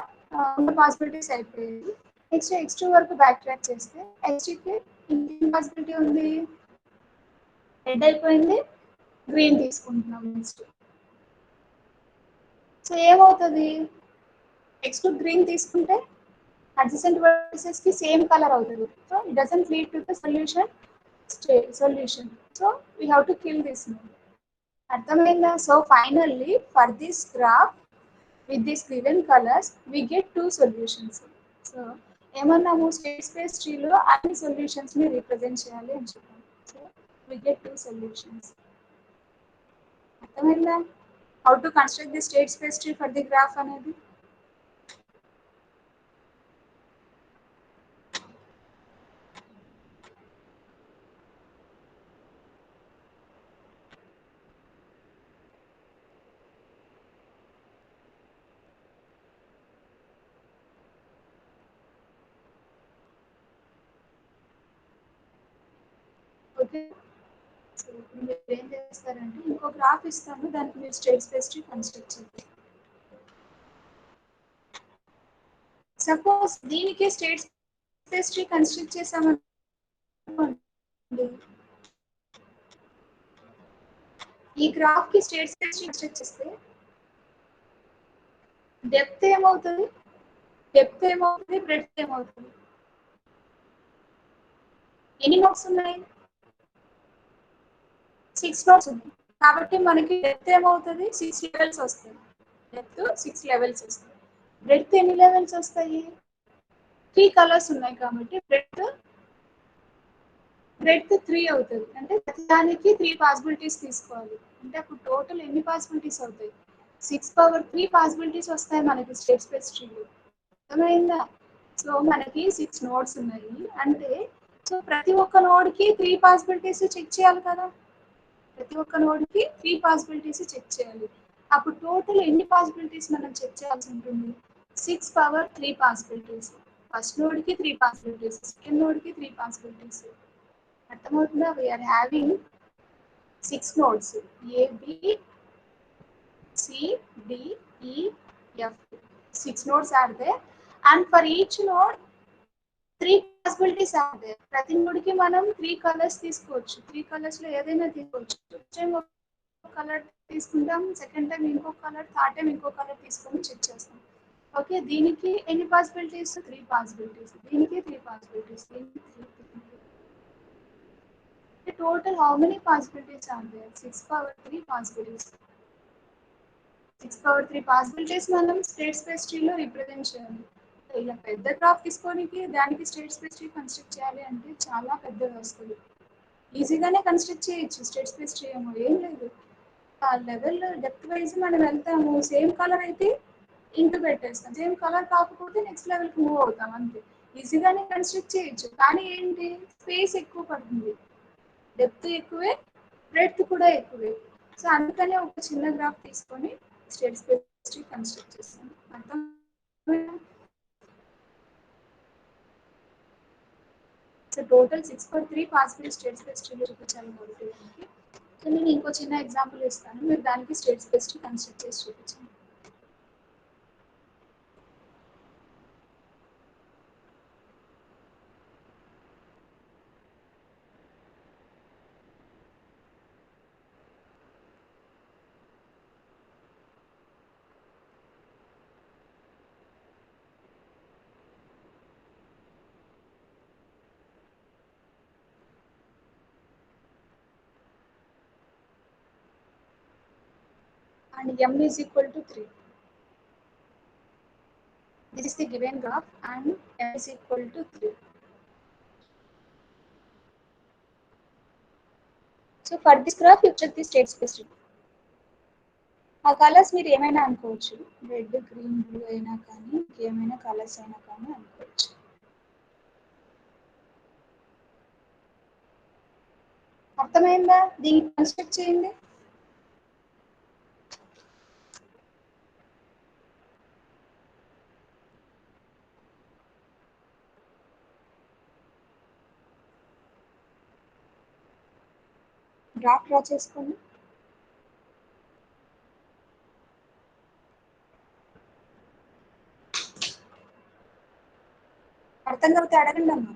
ఉన్న పాసిబిలిటీస్ అయిపోయాయి. నెక్స్ట్ x2 వరకు బ్యాక్ ట్రాక్ చేస్తే x3 కి ఇంకేం పాసిబిలిటీ ఉంది, రెడ్ అయిపోయింది, గ్రీన్ తీసుకుంటున్నాం నెక్స్ట్. సో ఏమవుతుంది, x2 గ్రీన్ తీసుకుంటే adjacent vertices కి సేమ్ కలర్ అవుతుంది. So it doesn't lead to the solution. So we have to kill this node. అర్థమైందా? So finally for this graph with this given colours we get 2 solutions. So ఏమన్నాము, state space ట్రీలో అన్ని solutions ని represent చేయాలి అని చెప్పాము. So we get 2 solutions. అర్థమైందా how to construct the state space tree for the graph అనేది? Okay, so ఇప్పుడు మీరు ఏం చేస్తారంటే ఇంకో గ్రాఫ్ ఇస్తాను, దానికి మీరు స్టేట్ స్పేస్ ట్రీ కన్స్ట్రక్ట్ చేయండి. సపోజ్ దీనికి స్టేట్ స్పేస్ ట్రీ కన్స్ట్రక్ట్ చేసామనుకోండి, ఈ గ్రాఫ్ కి స్టేట్ స్పేస్ ట్రీ కన్స్ట్రక్ట్ చేస్తే డెప్త్ ఏమవుతుంది, బ్రెడ్త్ ఏమవుతుంది? ఎన్ని నోడ్స్ ఉన్నాయి, 6 నోడ్స్ ఉన్నాయి. కాబట్టి మనకి డెప్త్ ఏమవుతుంది, 6 లెవెల్స్ వస్తాయి. డెప్త్ 6 లెవెల్స్ వస్తాయి. బ్రెడ్త్ ఎన్ని లెవెల్స్ వస్తాయి, త్రీ కలర్స్ ఉన్నాయి కాబట్టి బ్రెడ్త్ 3 అవుతుంది. అంటే ప్రతిదానికి 3 పాసిబిలిటీస్ తీసుకోవాలి. అంటే అప్పుడు టోటల్ ఎన్ని పాసిబిలిటీస్ అవుతాయి? 6 పవర్ 3 పాసిబిలిటీస్ వస్తాయి మనకి స్టేట్ స్పేస్ ట్రీలో. అర్థమైందా? సో మనకి 6 నోడ్స్ ఉన్నాయి. అంటే సో ప్రతి ఒక్క నోడ్కి 3 పాసిబిలిటీస్ చెక్ చేయాలి కదా. ప్రతి ఒక్క నోడ్కి 3 పాసిబిలిటీస్ చెక్ చేయాలి. అప్పుడు టోటల్ ఎన్ని పాసిబిలిటీస్ మనం చెక్ చేయాల్సి ఉంటుంది? 6 పవర్ 3 పాసిబిలిటీస్. ఫస్ట్ నోడ్కి 3 పాసిబిలిటీస్, సెకండ్ నోడ్కి 3 పాసిబిలిటీస్. అర్థమవుతుందా? We're having 6 nodes A, B, C, D, E, F. 6 nodes are there, and for each node 3 possibilities are there. ప్రతి నోడ్కి మనం 3 కలర్స్ తీసుకోవచ్చు. 3 కలర్స్లో ఏదైనా తీసుకోవచ్చు. ఫస్ట్ టైం ఒక కలర్ తీసుకుంటాం, సెకండ్ టైం ఇంకో కలర్, థర్డ్ టైం ఇంకో కలర్ తీసుకొని చెక్ చేస్తాం. ఓకే, దీనికి ఎన్ని పాసిబిలిటీస్? 3 పాసిబిలిటీస్. దీనికి 3 పాసిబిలిటీస్. దీనికి 3. Total how many possibilities are there? 6 power 3 possibilities. 6 power 3 possibilities మనం స్టేట్ స్పేస్ ట్రీలో రిప్రజెంట్ చేయాలి. ఇలా పెద్ద గ్రాఫ్ తీసుకోనికి దానికి స్టేట్ స్పేస్ ట్రీ కన్స్ట్రక్ట్ చేయాలి అంటే చాలా పెద్దగా వస్తుంది. ఈజీగానే కన్స్ట్రక్ట్ చేయొచ్చు స్టేట్ స్పేస్ ట్రీ, ఏమో ఏం లేదు. ఆ లెవెల్ డెప్త్ వైజ్ మనం వెళ్తాము. సేమ్ కలర్ అయితే ఇంటూ పెట్టేస్తాం, సేమ్ కలర్ కాకపోతే నెక్స్ట్ లెవెల్కి మూవ్ అవుతాం, అంతే. ఈజీగానే కన్స్ట్రక్ట్ చేయొచ్చు, కానీ ఏంటి, స్పేస్ ఎక్కువ పడుతుంది. డెప్త్ ఎక్కువే, బ్రెడ్త్ కూడా ఎక్కువే. సో అందుకనే ఒక చిన్న గ్రాఫ్ తీసుకొని స్టేట్ స్పేస్ ట్రీ కన్స్ట్రక్ట్ చేస్తాను. అర్థం? So total 6 power 3 possible state space ట్రీలో చూపించాలి కాబట్టి దానికి. సో నేను ఇంకో చిన్న ఎగ్జాంపుల్ ఇస్తాను, మీరు దానికి స్టేట్ స్పేస్ ట్రీ కన్స్ట్రక్ట్ చేసి చూపించండి. And m is equal to 3. This is the given graph and m is equal to 3. So for this graph you check the state space tree. ఆ colours మీరు ఏమైనా అనుకోవచ్చు, red, green, blue అయినా కానీ ఏమైనా colours అయినా కానీ అనుకోవచ్చు. అర్థమైందా? దీన్ని కన్స్ట్రక్ట్ చేయండి. గ్రాఫ్ డ్రా చేసుకోండి. అర్థం కాకపోతే అడగండి అమ్మా.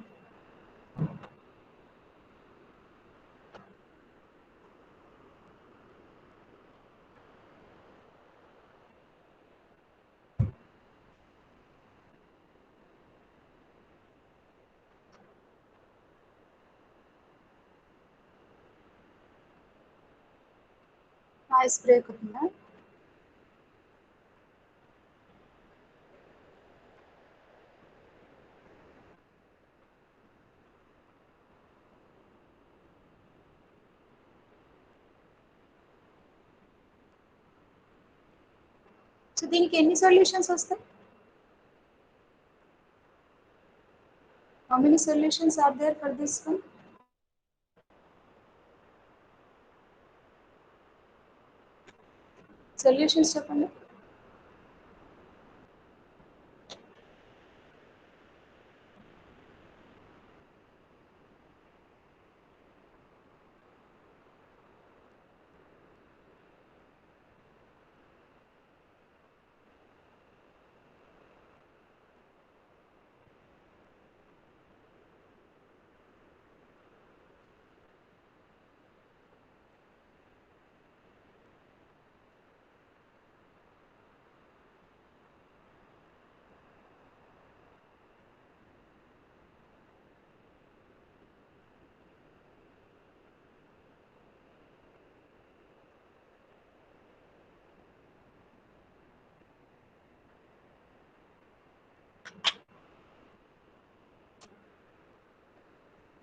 వాయిస్ బ్రేక్ అవుతుందా? సో దీనికి ఎన్ని సొల్యూషన్స్ వస్తాయి? How many solutions are there for this one? Solutions చెప్పండి.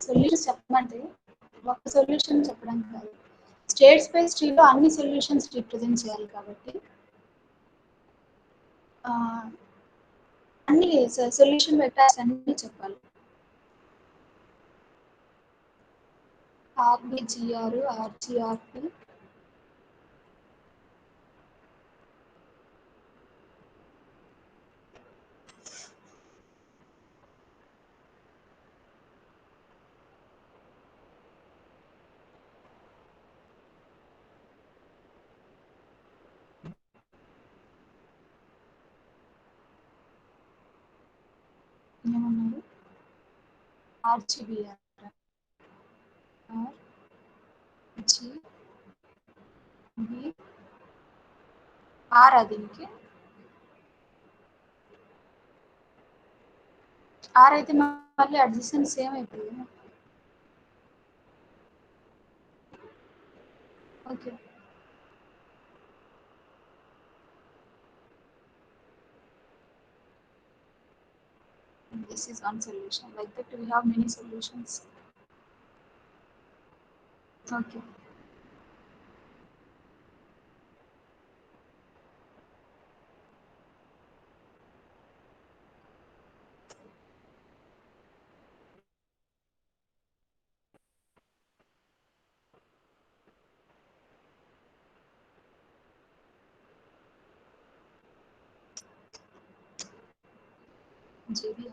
సొల్యూషన్స్ చెప్పమంటే ఒక సొల్యూషన్ చెప్పడం కాదు. స్టేట్ స్పేస్ ట్రీలో అన్ని సొల్యూషన్స్ రిప్రజెంట్ చేయాలి కాబట్టి అన్ని సొల్యూషన్ వెక్టర్స్ అన్ని చెప్పాలి. ఆర్బిజిఆర్, ఆర్జిఆర్పి, ఏమన్నారు ఆర్జిబిఆర్, ఆర్ జి బి ఆర్, దీనికి ఆర్ అయితే మళ్ళీ అడ్జసెంట్ సేమ్ అయిపోయింది. Okay, this is one solution. Like that we have many solutions. Okay, JBR.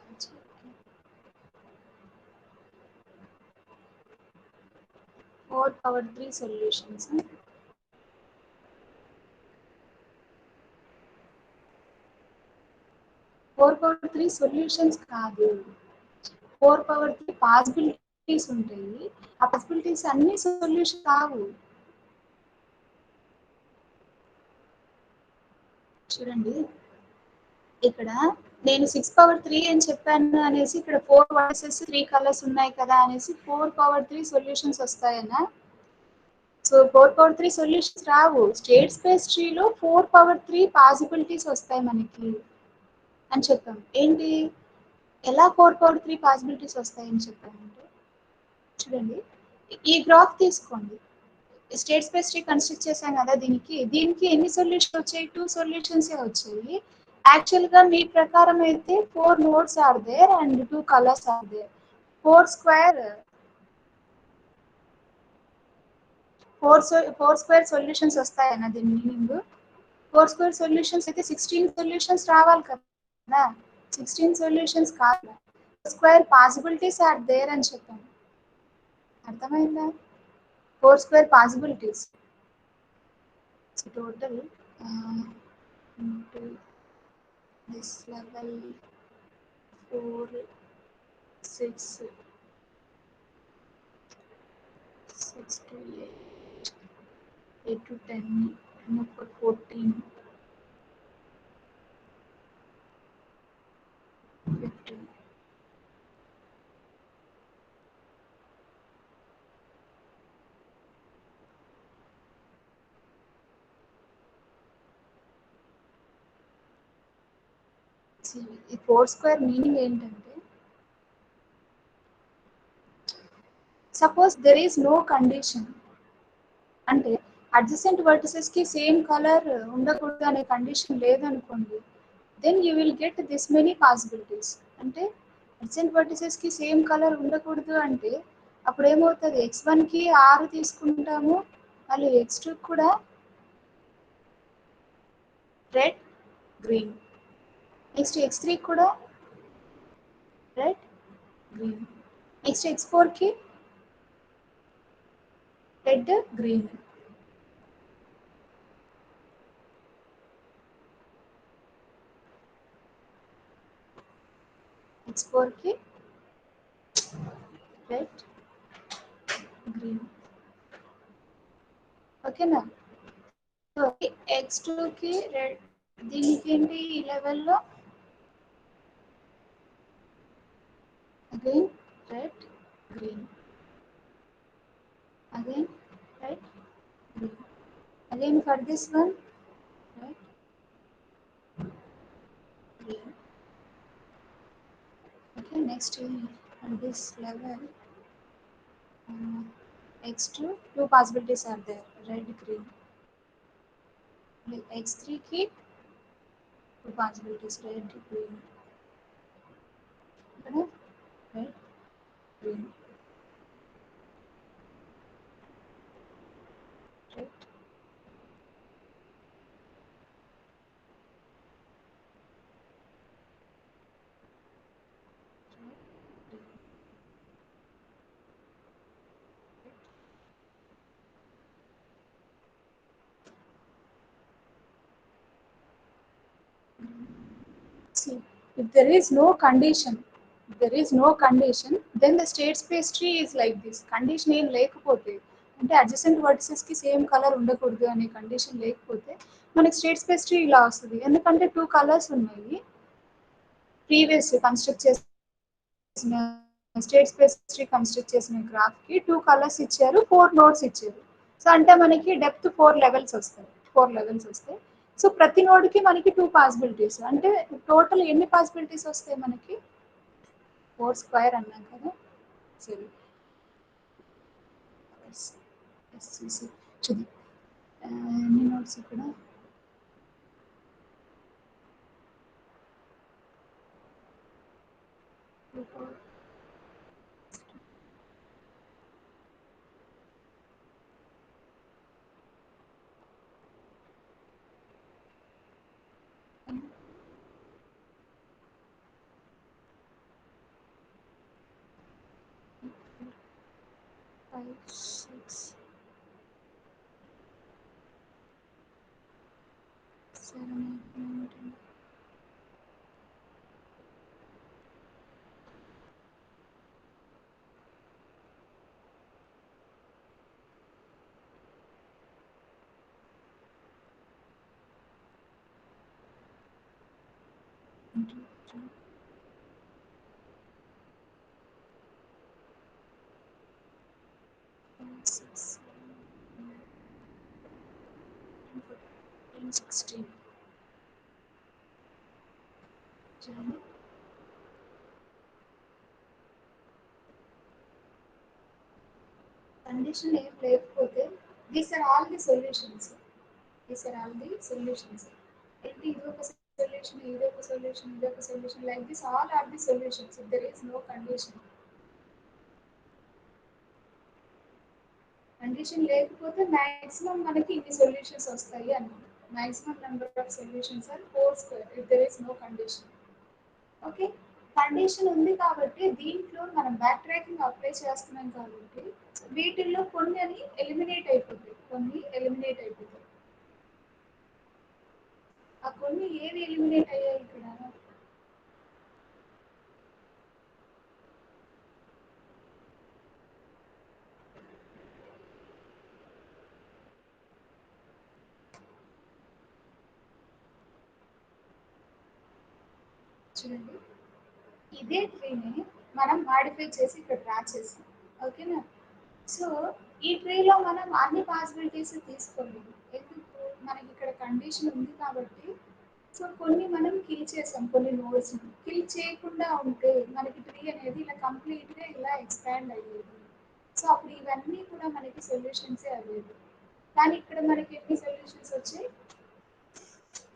4 power 3 solutions. 4 power 3 solutions కాదు, 4 power 3 పాసిబిలిటీస్ ఉంటాయి. ఆ పాసిబిలిటీస్ అన్ని సొల్యూషన్ కావు. చూడండి, ఇక్కడ నేను 6 power 3 అని చెప్పాను అనేసి ఇక్కడ 4 వర్సెస్ 3 కలర్స్ ఉన్నాయి కదా అనేసి 4 power 3 సొల్యూషన్స్ వస్తాయన్నా. సో 4 power 3 సొల్యూషన్స్ రావు. స్టేట్ స్పేస్ ట్రీలో 4 power 3 పాసిబిలిటీస్ వస్తాయి మనకి అని చెప్పాం. ఏంటి, ఎలా 4 power 3 పాసిబిలిటీస్ వస్తాయని చెప్పామంటే, చూడండి ఈ గ్రాఫ్ తీసుకోండి. స్టేట్ స్పేస్ ట్రీ కన్స్ట్రక్ట్ చేశాం కదా, దీనికి ఎన్ని సొల్యూషన్ వచ్చాయి? 2 సొల్యూషన్స్ వచ్చాయి. యాక్చువల్ గా మీ ప్రకారం అయితే 4 nodes are there and 2 colours are there. 4 square solutions వస్తాయన్న దీని మీనింగ్. 4 స్క్వేర్ సొల్యూషన్స్ అయితే 16 సొల్యూషన్స్ రావాలి కదా, 16 సొల్యూషన్స్ కాదు. స్క్వేర్ పాసిబిలిటీస్ ఆర్ దేర్ అని చెప్పాను. అర్థమైందా? 4 square possibilities. So total into this level 4, 6, 6 to 8, 8 to 10, 10 for 14, 15. See, ఈ 4 స్క్వేర్ మీనింగ్ ఏంటంటే, suppose there is no condition, అంటే అడ్జసెంట్ వర్టిసెస్ కి సేమ్ కలర్ ఉండకూడదు అనే కండిషన్ లేదనుకోండి, then you will get this many possibilities. అంటే అడ్జసెంట్ వర్టిసెస్ కి same colour ఉండకూడదు అంటే అప్పుడు ఏమవుతుంది, x1 కి 6 తీసుకుంటాము, మళ్ళీ x2 కూడా రెడ్, గ్రీన్, నెక్స్ట్ x3 కూడా రెడ్, గ్రీన్, నెక్స్ట్ x4 కి రెడ్, గ్రీన్. x4 కి రెడ్, గ్రీన్. ఓకేనా? సో x2 కి రెడ్, దీనికి ఏంటి ఈ లెవెల్లో again red, green, again red, green, again for this one red, green. Okay, next on this level X2, two possibilities are there, red, green. Like X3 ki two possibilities, red, green. Red, green, red, see, if there is no condition, then the state space tree is like this. Condition ఏం లేకపోతే అంటే adjacent vertices కి same colour ఉండకూడదు అనే condition లేకపోతే మనకి state space tree ఇలా వస్తుంది. ఎందుకంటే టూ కలర్స్ ఉన్నాయి. ప్రీవియస్ కన్స్ట్రక్ట్ చేసిన స్టేట్ స్పేస్ ట్రీ కన్స్ట్రక్ట్ చేసిన గ్రాఫ్ కి టూ కలర్స్ ఇచ్చారు, ఫోర్ నోడ్స్ ఇచ్చారు. సో అంటే మనకి డెప్త్ ఫోర్ లెవెల్స్ వస్తాయి. సో ప్రతి నోడ్ కి మనకి టూ పాసిబిలిటీస్, అంటే టోటల్ ఎన్ని పాసిబిలిటీస్ వస్తాయి మనకి? ఫోర్ స్క్వేర్ అన్నాం కదా. సరే, చూద్దాం ఎన్ని నోట్స్ ఇక్కడ. Five, six, seven, eight, nine, ten. Six, 16. చూడండి, కండిషన్ ఏం లేకపోతే these are all the solutions. ఏంటి, ఇది ఒక సొల్యూషన్, ఇది ఒక సొల్యూషన్, ఇది ఒక solution, like this all are the solutions if there is no condition. Condition లేకపోతే మాక్సిమం మనకి ఇన్ని సొల్యూషన్స్ వస్తాయి అన్నమాట. Maximum number of solutions are four square if there is no condition. Okay, condition ఉంది కాబట్టి దీంట్లో మనం బ్యాక్ ట్రాకింగ్ అప్లై చేస్తున్నాం కాబట్టి వీటిల్లో కొన్ని అని ఎలిమినేట్ అయిపోతాయి. ఆ కొన్ని ఏవి ఎలిమినేట్ అయ్యాయి ఇక్కడ? చూడండి, ఇదే ట్రీని మనం మాడిఫై చేసి ఇక్కడ డ్రా చేసాం. ఓకేనా? సో ఈ ట్రీలో మనం అన్ని పాసిబిలిటీస్ తీసుకోలేదు. ఎందుకు? మనకి ఇక్కడ కండిషన్ ఉంది కాబట్టి. సో కొన్ని మనం కిల్ చేసాం, కొన్ని నోడ్స్ కిల్ చేయకుండా ఉంటే మనకి ట్రీ అనేది ఇలా కంప్లీట్గా ఇలా ఎక్స్పాండ్ అయ్యేది. సో అప్పుడు ఇవన్నీ కూడా మనకి సొల్యూషన్సే అయ్యేది. కానీ ఇక్కడ మనకి ఎన్ని సొల్యూషన్స్ వచ్చాయి?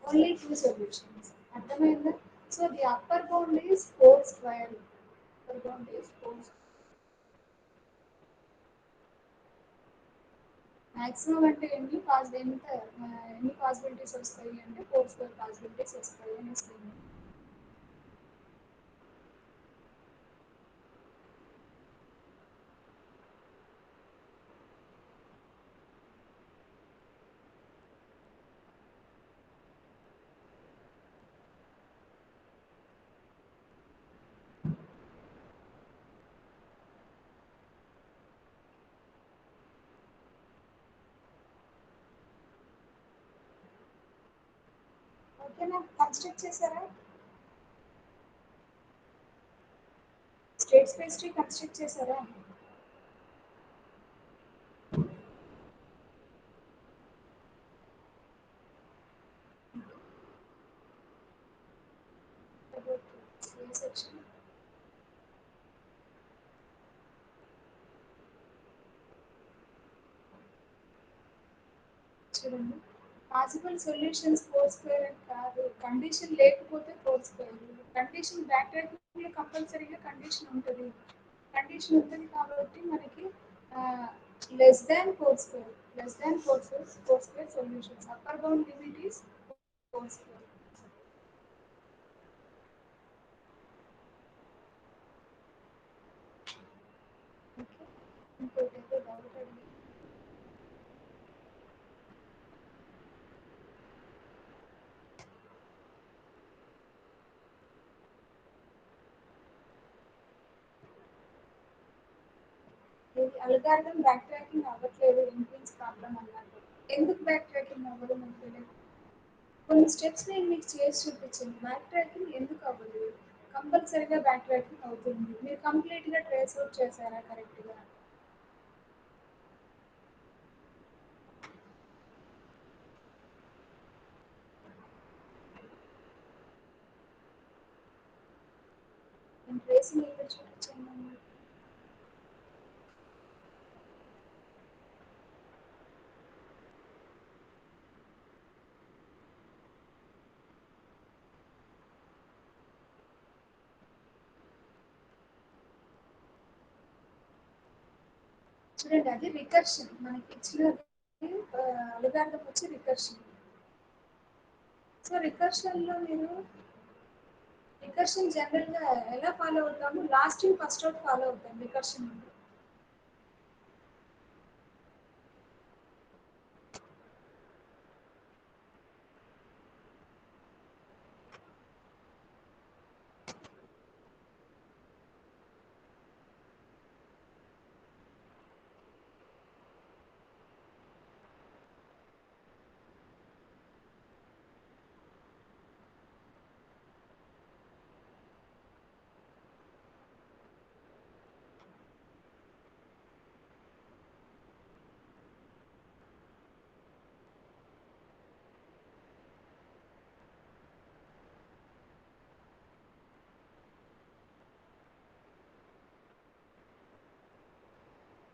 Only two solutions. అర్థమైందా? So the upper bound is four square. Upper bound is four. Maximum అంటే ఎన్ని పాసిబిలిటీస్ వస్తాయి అంటే ఫోర్ స్క్వేర్ పాసిబిలిటీస్ వస్తాయి అని వస్తుంది. ఓకేనా? కన్స్ట్రక్ట్ చేశారా? స్టేట్ స్పేస్ ట్రీ కన్స్ట్రక్ట్ చేశారా? సెక్షన్ చూడండి. పాసిబుల్ సొల్యూషన్స్ ఫోర్ స్క్వేర్ అని కాదు. కండిషన్ లేకపోతే ఫోర్ స్క్వేర్. కండిషన్ బ్యాక్ ట్రాకింగ్‌లో కంపల్సరీగా కండిషన్ ఉంటది. కండిషన్ ఉంటది కాబట్టి మనకి less than four square. Less than four square solutions. Upper bound limit is four square. Okay. ఇంకోటి ఏదో డౌట్ అడిగి ఇది అల్గారిథం బ్యాక్ ట్రాకింగ్ అవ్వట్లేదు ఇన్ఫ్లుయెన్స్ ప్రాబ్లం అన్నారు. ఎందుకు బ్యాక్ ట్రాకింగ్ అవ్వదు మనకు తెలియదు. కొన్ని స్టెప్స్ నేను మీకు చేసి చూపించాను. బ్యాక్ ట్రాకింగ్ ఎందుకు అవ్వదు? కంపల్సరీగా బ్యాక్ ట్రాకింగ్ అవుతుంది. మీరు కంప్లీట్గా ట్రేస్ అవుట్ చేశారా కరెక్ట్గా? నేను ట్రేసింగ్ ఇక్కడ చూపించాను. చూడండి, అది రికర్షన్ మనకి ఇచ్చినది. అల్గారిథం వచ్చి రికర్షన్. సో రికర్షన్లో మీరు రికర్షన్ జనరల్గా ఎలా ఫాలో అవుతాము? Last in first out follow అవుతాం recursion.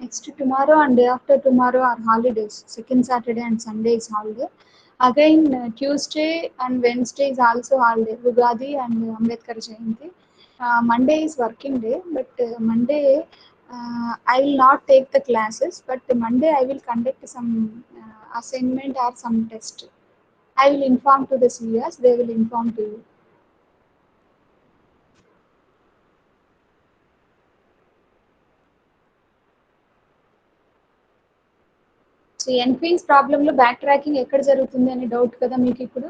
Next tomorrow and day after tomorrow are holidays. Second Saturday and Sunday is holiday. Again Tuesday and Wednesday is also holiday. Ugadi and Ambedkar Jayanti. Monday is working day, but Monday I will not take the classes. But Monday I will conduct some assignment or some test. I will inform to the seniors. They will inform to you. So N queens ప్రాబ్లంలో back tracking ఎక్కడ జరుగుతుంది అనే doubt కదా మీకు ఇప్పుడు.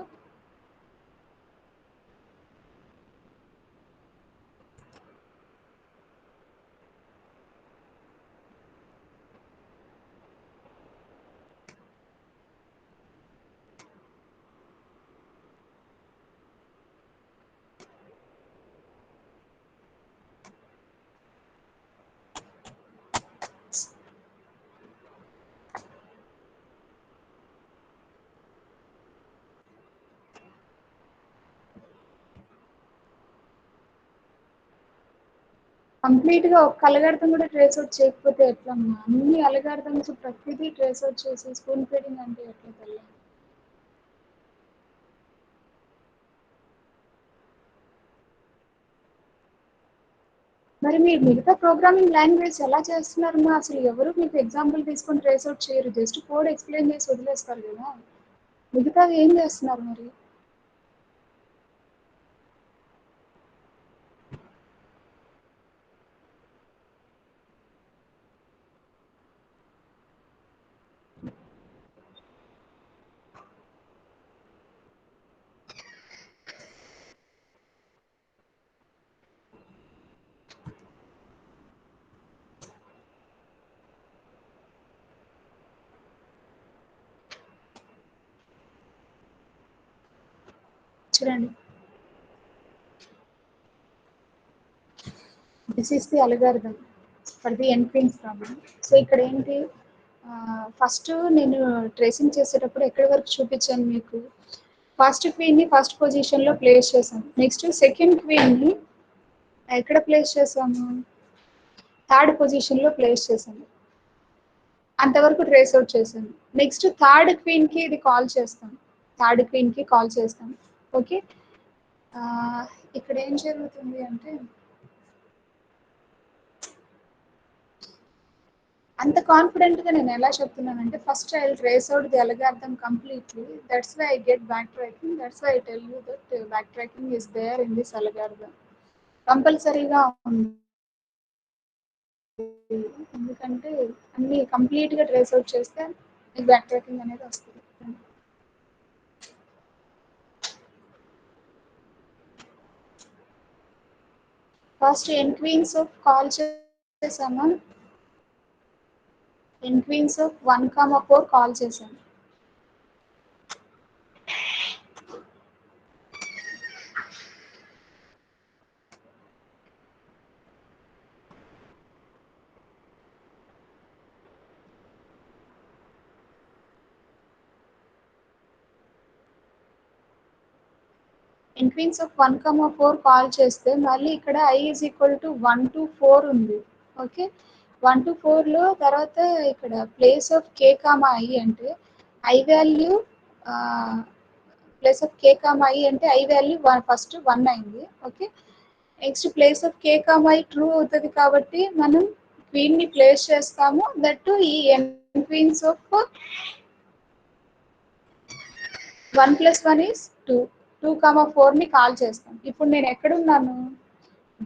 Complete గా ఒక్క అలగార్థం కూడా ట్రేస్ అవుట్ చేయకపోతే ఎట్లమ్మా? అన్ని అలగార్థమ్స్ ప్రతిదీ ట్రేస్ అవుట్ చేసి స్పూన్ ఫీడింగ్ అంటే ఎట్లా తల్లి? మరి మీరు మిగతా ప్రోగ్రామింగ్ లాంగ్వేజ్ ఎలా చేస్తున్నారమ్మా? అసలు ఎవరు మీకు ఎగ్జాంపుల్ తీసుకొని ట్రేస్ అవుట్ చేయరు, జస్ట్ కోడ్ ఎక్స్ప్లెయిన్ చేసి వదిలేస్తారు కదా. మిగతాది ఏం చేస్తున్నారు మరి? చూడండి, this is the algorithm for the N queens problem. So ఇక్కడ ఏంటి, ఫస్ట్ నేను ట్రేసింగ్ చేసేటప్పుడు ఎక్కడి వరకు చూపించాను మీకు? ఫస్ట్ క్వీన్ని ఫస్ట్ పొజిషన్లో ప్లేస్ చేశాను. నెక్స్ట్ సెకండ్ క్వీన్ని ఎక్కడ ప్లేస్ చేసాము? థర్డ్ పొజిషన్లో ప్లేస్ చేశాను. అంతవరకు ట్రేస్ అవుట్ చేశాను. నెక్స్ట్ థర్డ్ క్వీన్కి ఇది కాల్ చేస్తాం. థర్డ్ క్వీన్కి కాల్ చేస్తాం. ఓకే, ఇక్కడ ఏం జరుగుతుంది అంటే అంత కాన్ఫిడెంట్గా నేను ఎలా చెప్తున్నానంటే first I will trace out the algorithm completely. That's why I get back tracking. That's why I tell you that back tracking is there in this algorithm. కంపల్సరీగా ఉంది, ఎందుకంటే అన్ని కంప్లీట్గా ట్రేస్ అవుట్ చేస్తే మీకు బ్యాక్ ట్రాకింగ్ అనేది వస్తుంది. First N queens of call చేసామా, ఎన్ క్వీన్స్ ఆఫ్ 1,4 కాల్ చేశాను. ఎన్ క్వీన్స్ ఆఫ్ 1,4 కాల్ చేస్తే మళ్ళీ ఇక్కడ I is equal to 1 to 4 ఉంది. ఓకే, 1 to 4లో తర్వాత ఇక్కడ place of K comma I అంటే I value place of K comma I అంటే ఐ వాల్యూ ఫస్ట్ 1 అయింది. Okay, next place of K comma I true అవుతుంది కాబట్టి మనం క్వీన్ని ప్లేస్ చేస్తాము. దట్ ఈ ఎన్ క్వీన్స్ ఆఫ్ 1 + 1 ఈజ్ 2, 2,4ని కాల్ చేస్తాం. ఇప్పుడు నేను ఎక్కడున్నాను,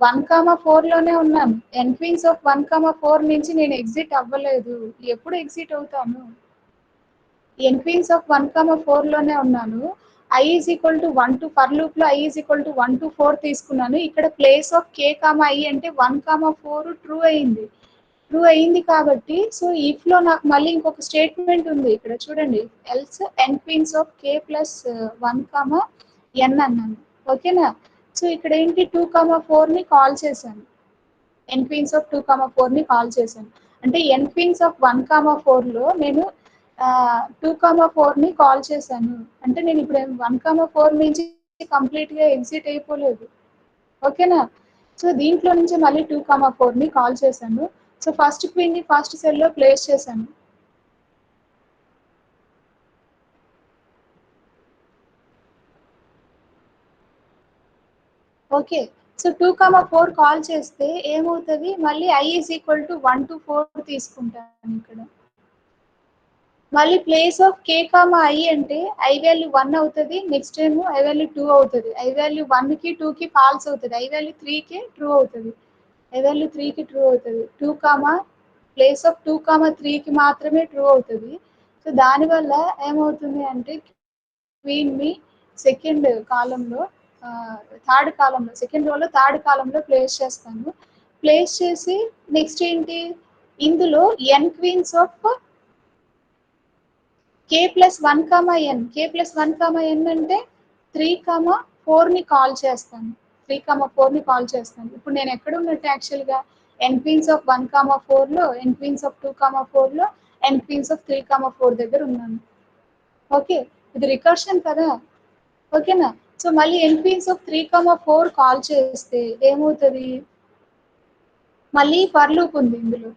1,4లోనే ఉన్నాను. ఎన్ క్వీన్స్ ఆఫ్ 1,4 నుంచి నేను ఎగ్జిట్ అవ్వలేదు. ఎప్పుడు ఎగ్జిట్ అవుతాను, ఎన్ క్వీన్స్ ఆఫ్ 1,4లోనే ఉన్నాను. I is equal to 1 to for లూప్లో I is equal to 1 to 4 తీసుకున్నాను. ఇక్కడ place of K comma I అంటే 1,4 ట్రూ అయింది. ట్రూ అయింది కాబట్టి సో ఇఫ్లో నాకు మళ్ళీ ఇంకొక స్టేట్మెంట్ ఉంది ఇక్కడ చూడండి, else N queens of K plus 1, N అన్నాను. ఓకేనా, సో ఇక్కడ ఏంటి 2,4ని కాల్ చేశాను. ఎన్ క్వీన్స్ ఆఫ్ 2,4ని కాల్ చేశాను. అంటే ఎన్ క్వీన్స్ ఆఫ్ 1,4లో నేను 2,4ని కాల్ చేశాను. అంటే నేను ఇప్పుడు 1,4 నుంచి కంప్లీట్గా ఎగ్జిట్ అయిపోలేదు. ఓకేనా, సో దీంట్లో నుంచి మళ్ళీ 2,4ని కాల్ చేశాను. సో ఫస్ట్ క్వీన్ని ఫస్ట్ సెల్లో ప్లేస్ చేశాను. ఓకే, సో 2,4 కాల్ చేస్తే ఏమవుతుంది, మళ్ళీ I is equal to 1 to 4 తీసుకుంటాను. ఇక్కడ మళ్ళీ place of K comma I అంటే ఐ వాల్యూ 1 అవుతుంది, నెక్స్ట్ ఏమో ఐ వాల్యూ 2 అవుతుంది. ఐ వాల్యూ 1కి 2కి ఫాల్స్ అవుతుంది, ఐ వాల్యూ 3కి ట్రూ అవుతుంది. ఐ వాల్యూ 3కి ట్రూ అవుతుంది. 2, ప్లేస్ ఆఫ్ 2, 3కి మాత్రమే ట్రూ అవుతుంది. సో దానివల్ల ఏమవుతుంది అంటే క్వీన్ని సెకండ్ కాలంలో థర్డ్ కాలంలో సెకండ్ రోలో థర్డ్ కాలంలో ప్లేస్ చేస్తాను. ప్లేస్ చేసి నెక్స్ట్ ఏంటి, ఇందులో N queens of K plus 1, K plus 1, అంటే 3, 4ని కాల్ చేస్తాను. 3, 4ని కాల్ చేస్తాను. ఇప్పుడు నేను ఎక్కడ ఉన్నట్టు యాక్చువల్గా ఎన్ క్వీన్స్ ఆఫ్ 1, 4లో, ఎన్ క్వీన్స్ ఆఫ్ 2, 4లో, ఎన్ క్వీన్స్ ఆఫ్ 3, 4 దగ్గర ఉన్నాను. ఓకే, ఇది రికర్షన్ కదా. ఓకేనా, సో మళ్ళీ ఎన్ క్వీన్స్ ఆఫ్ 3, 4 కాల్ చేస్తే ఏమవుతుంది, మళ్ళీ ఫర్ లూప్ ఉంది ఇందులో.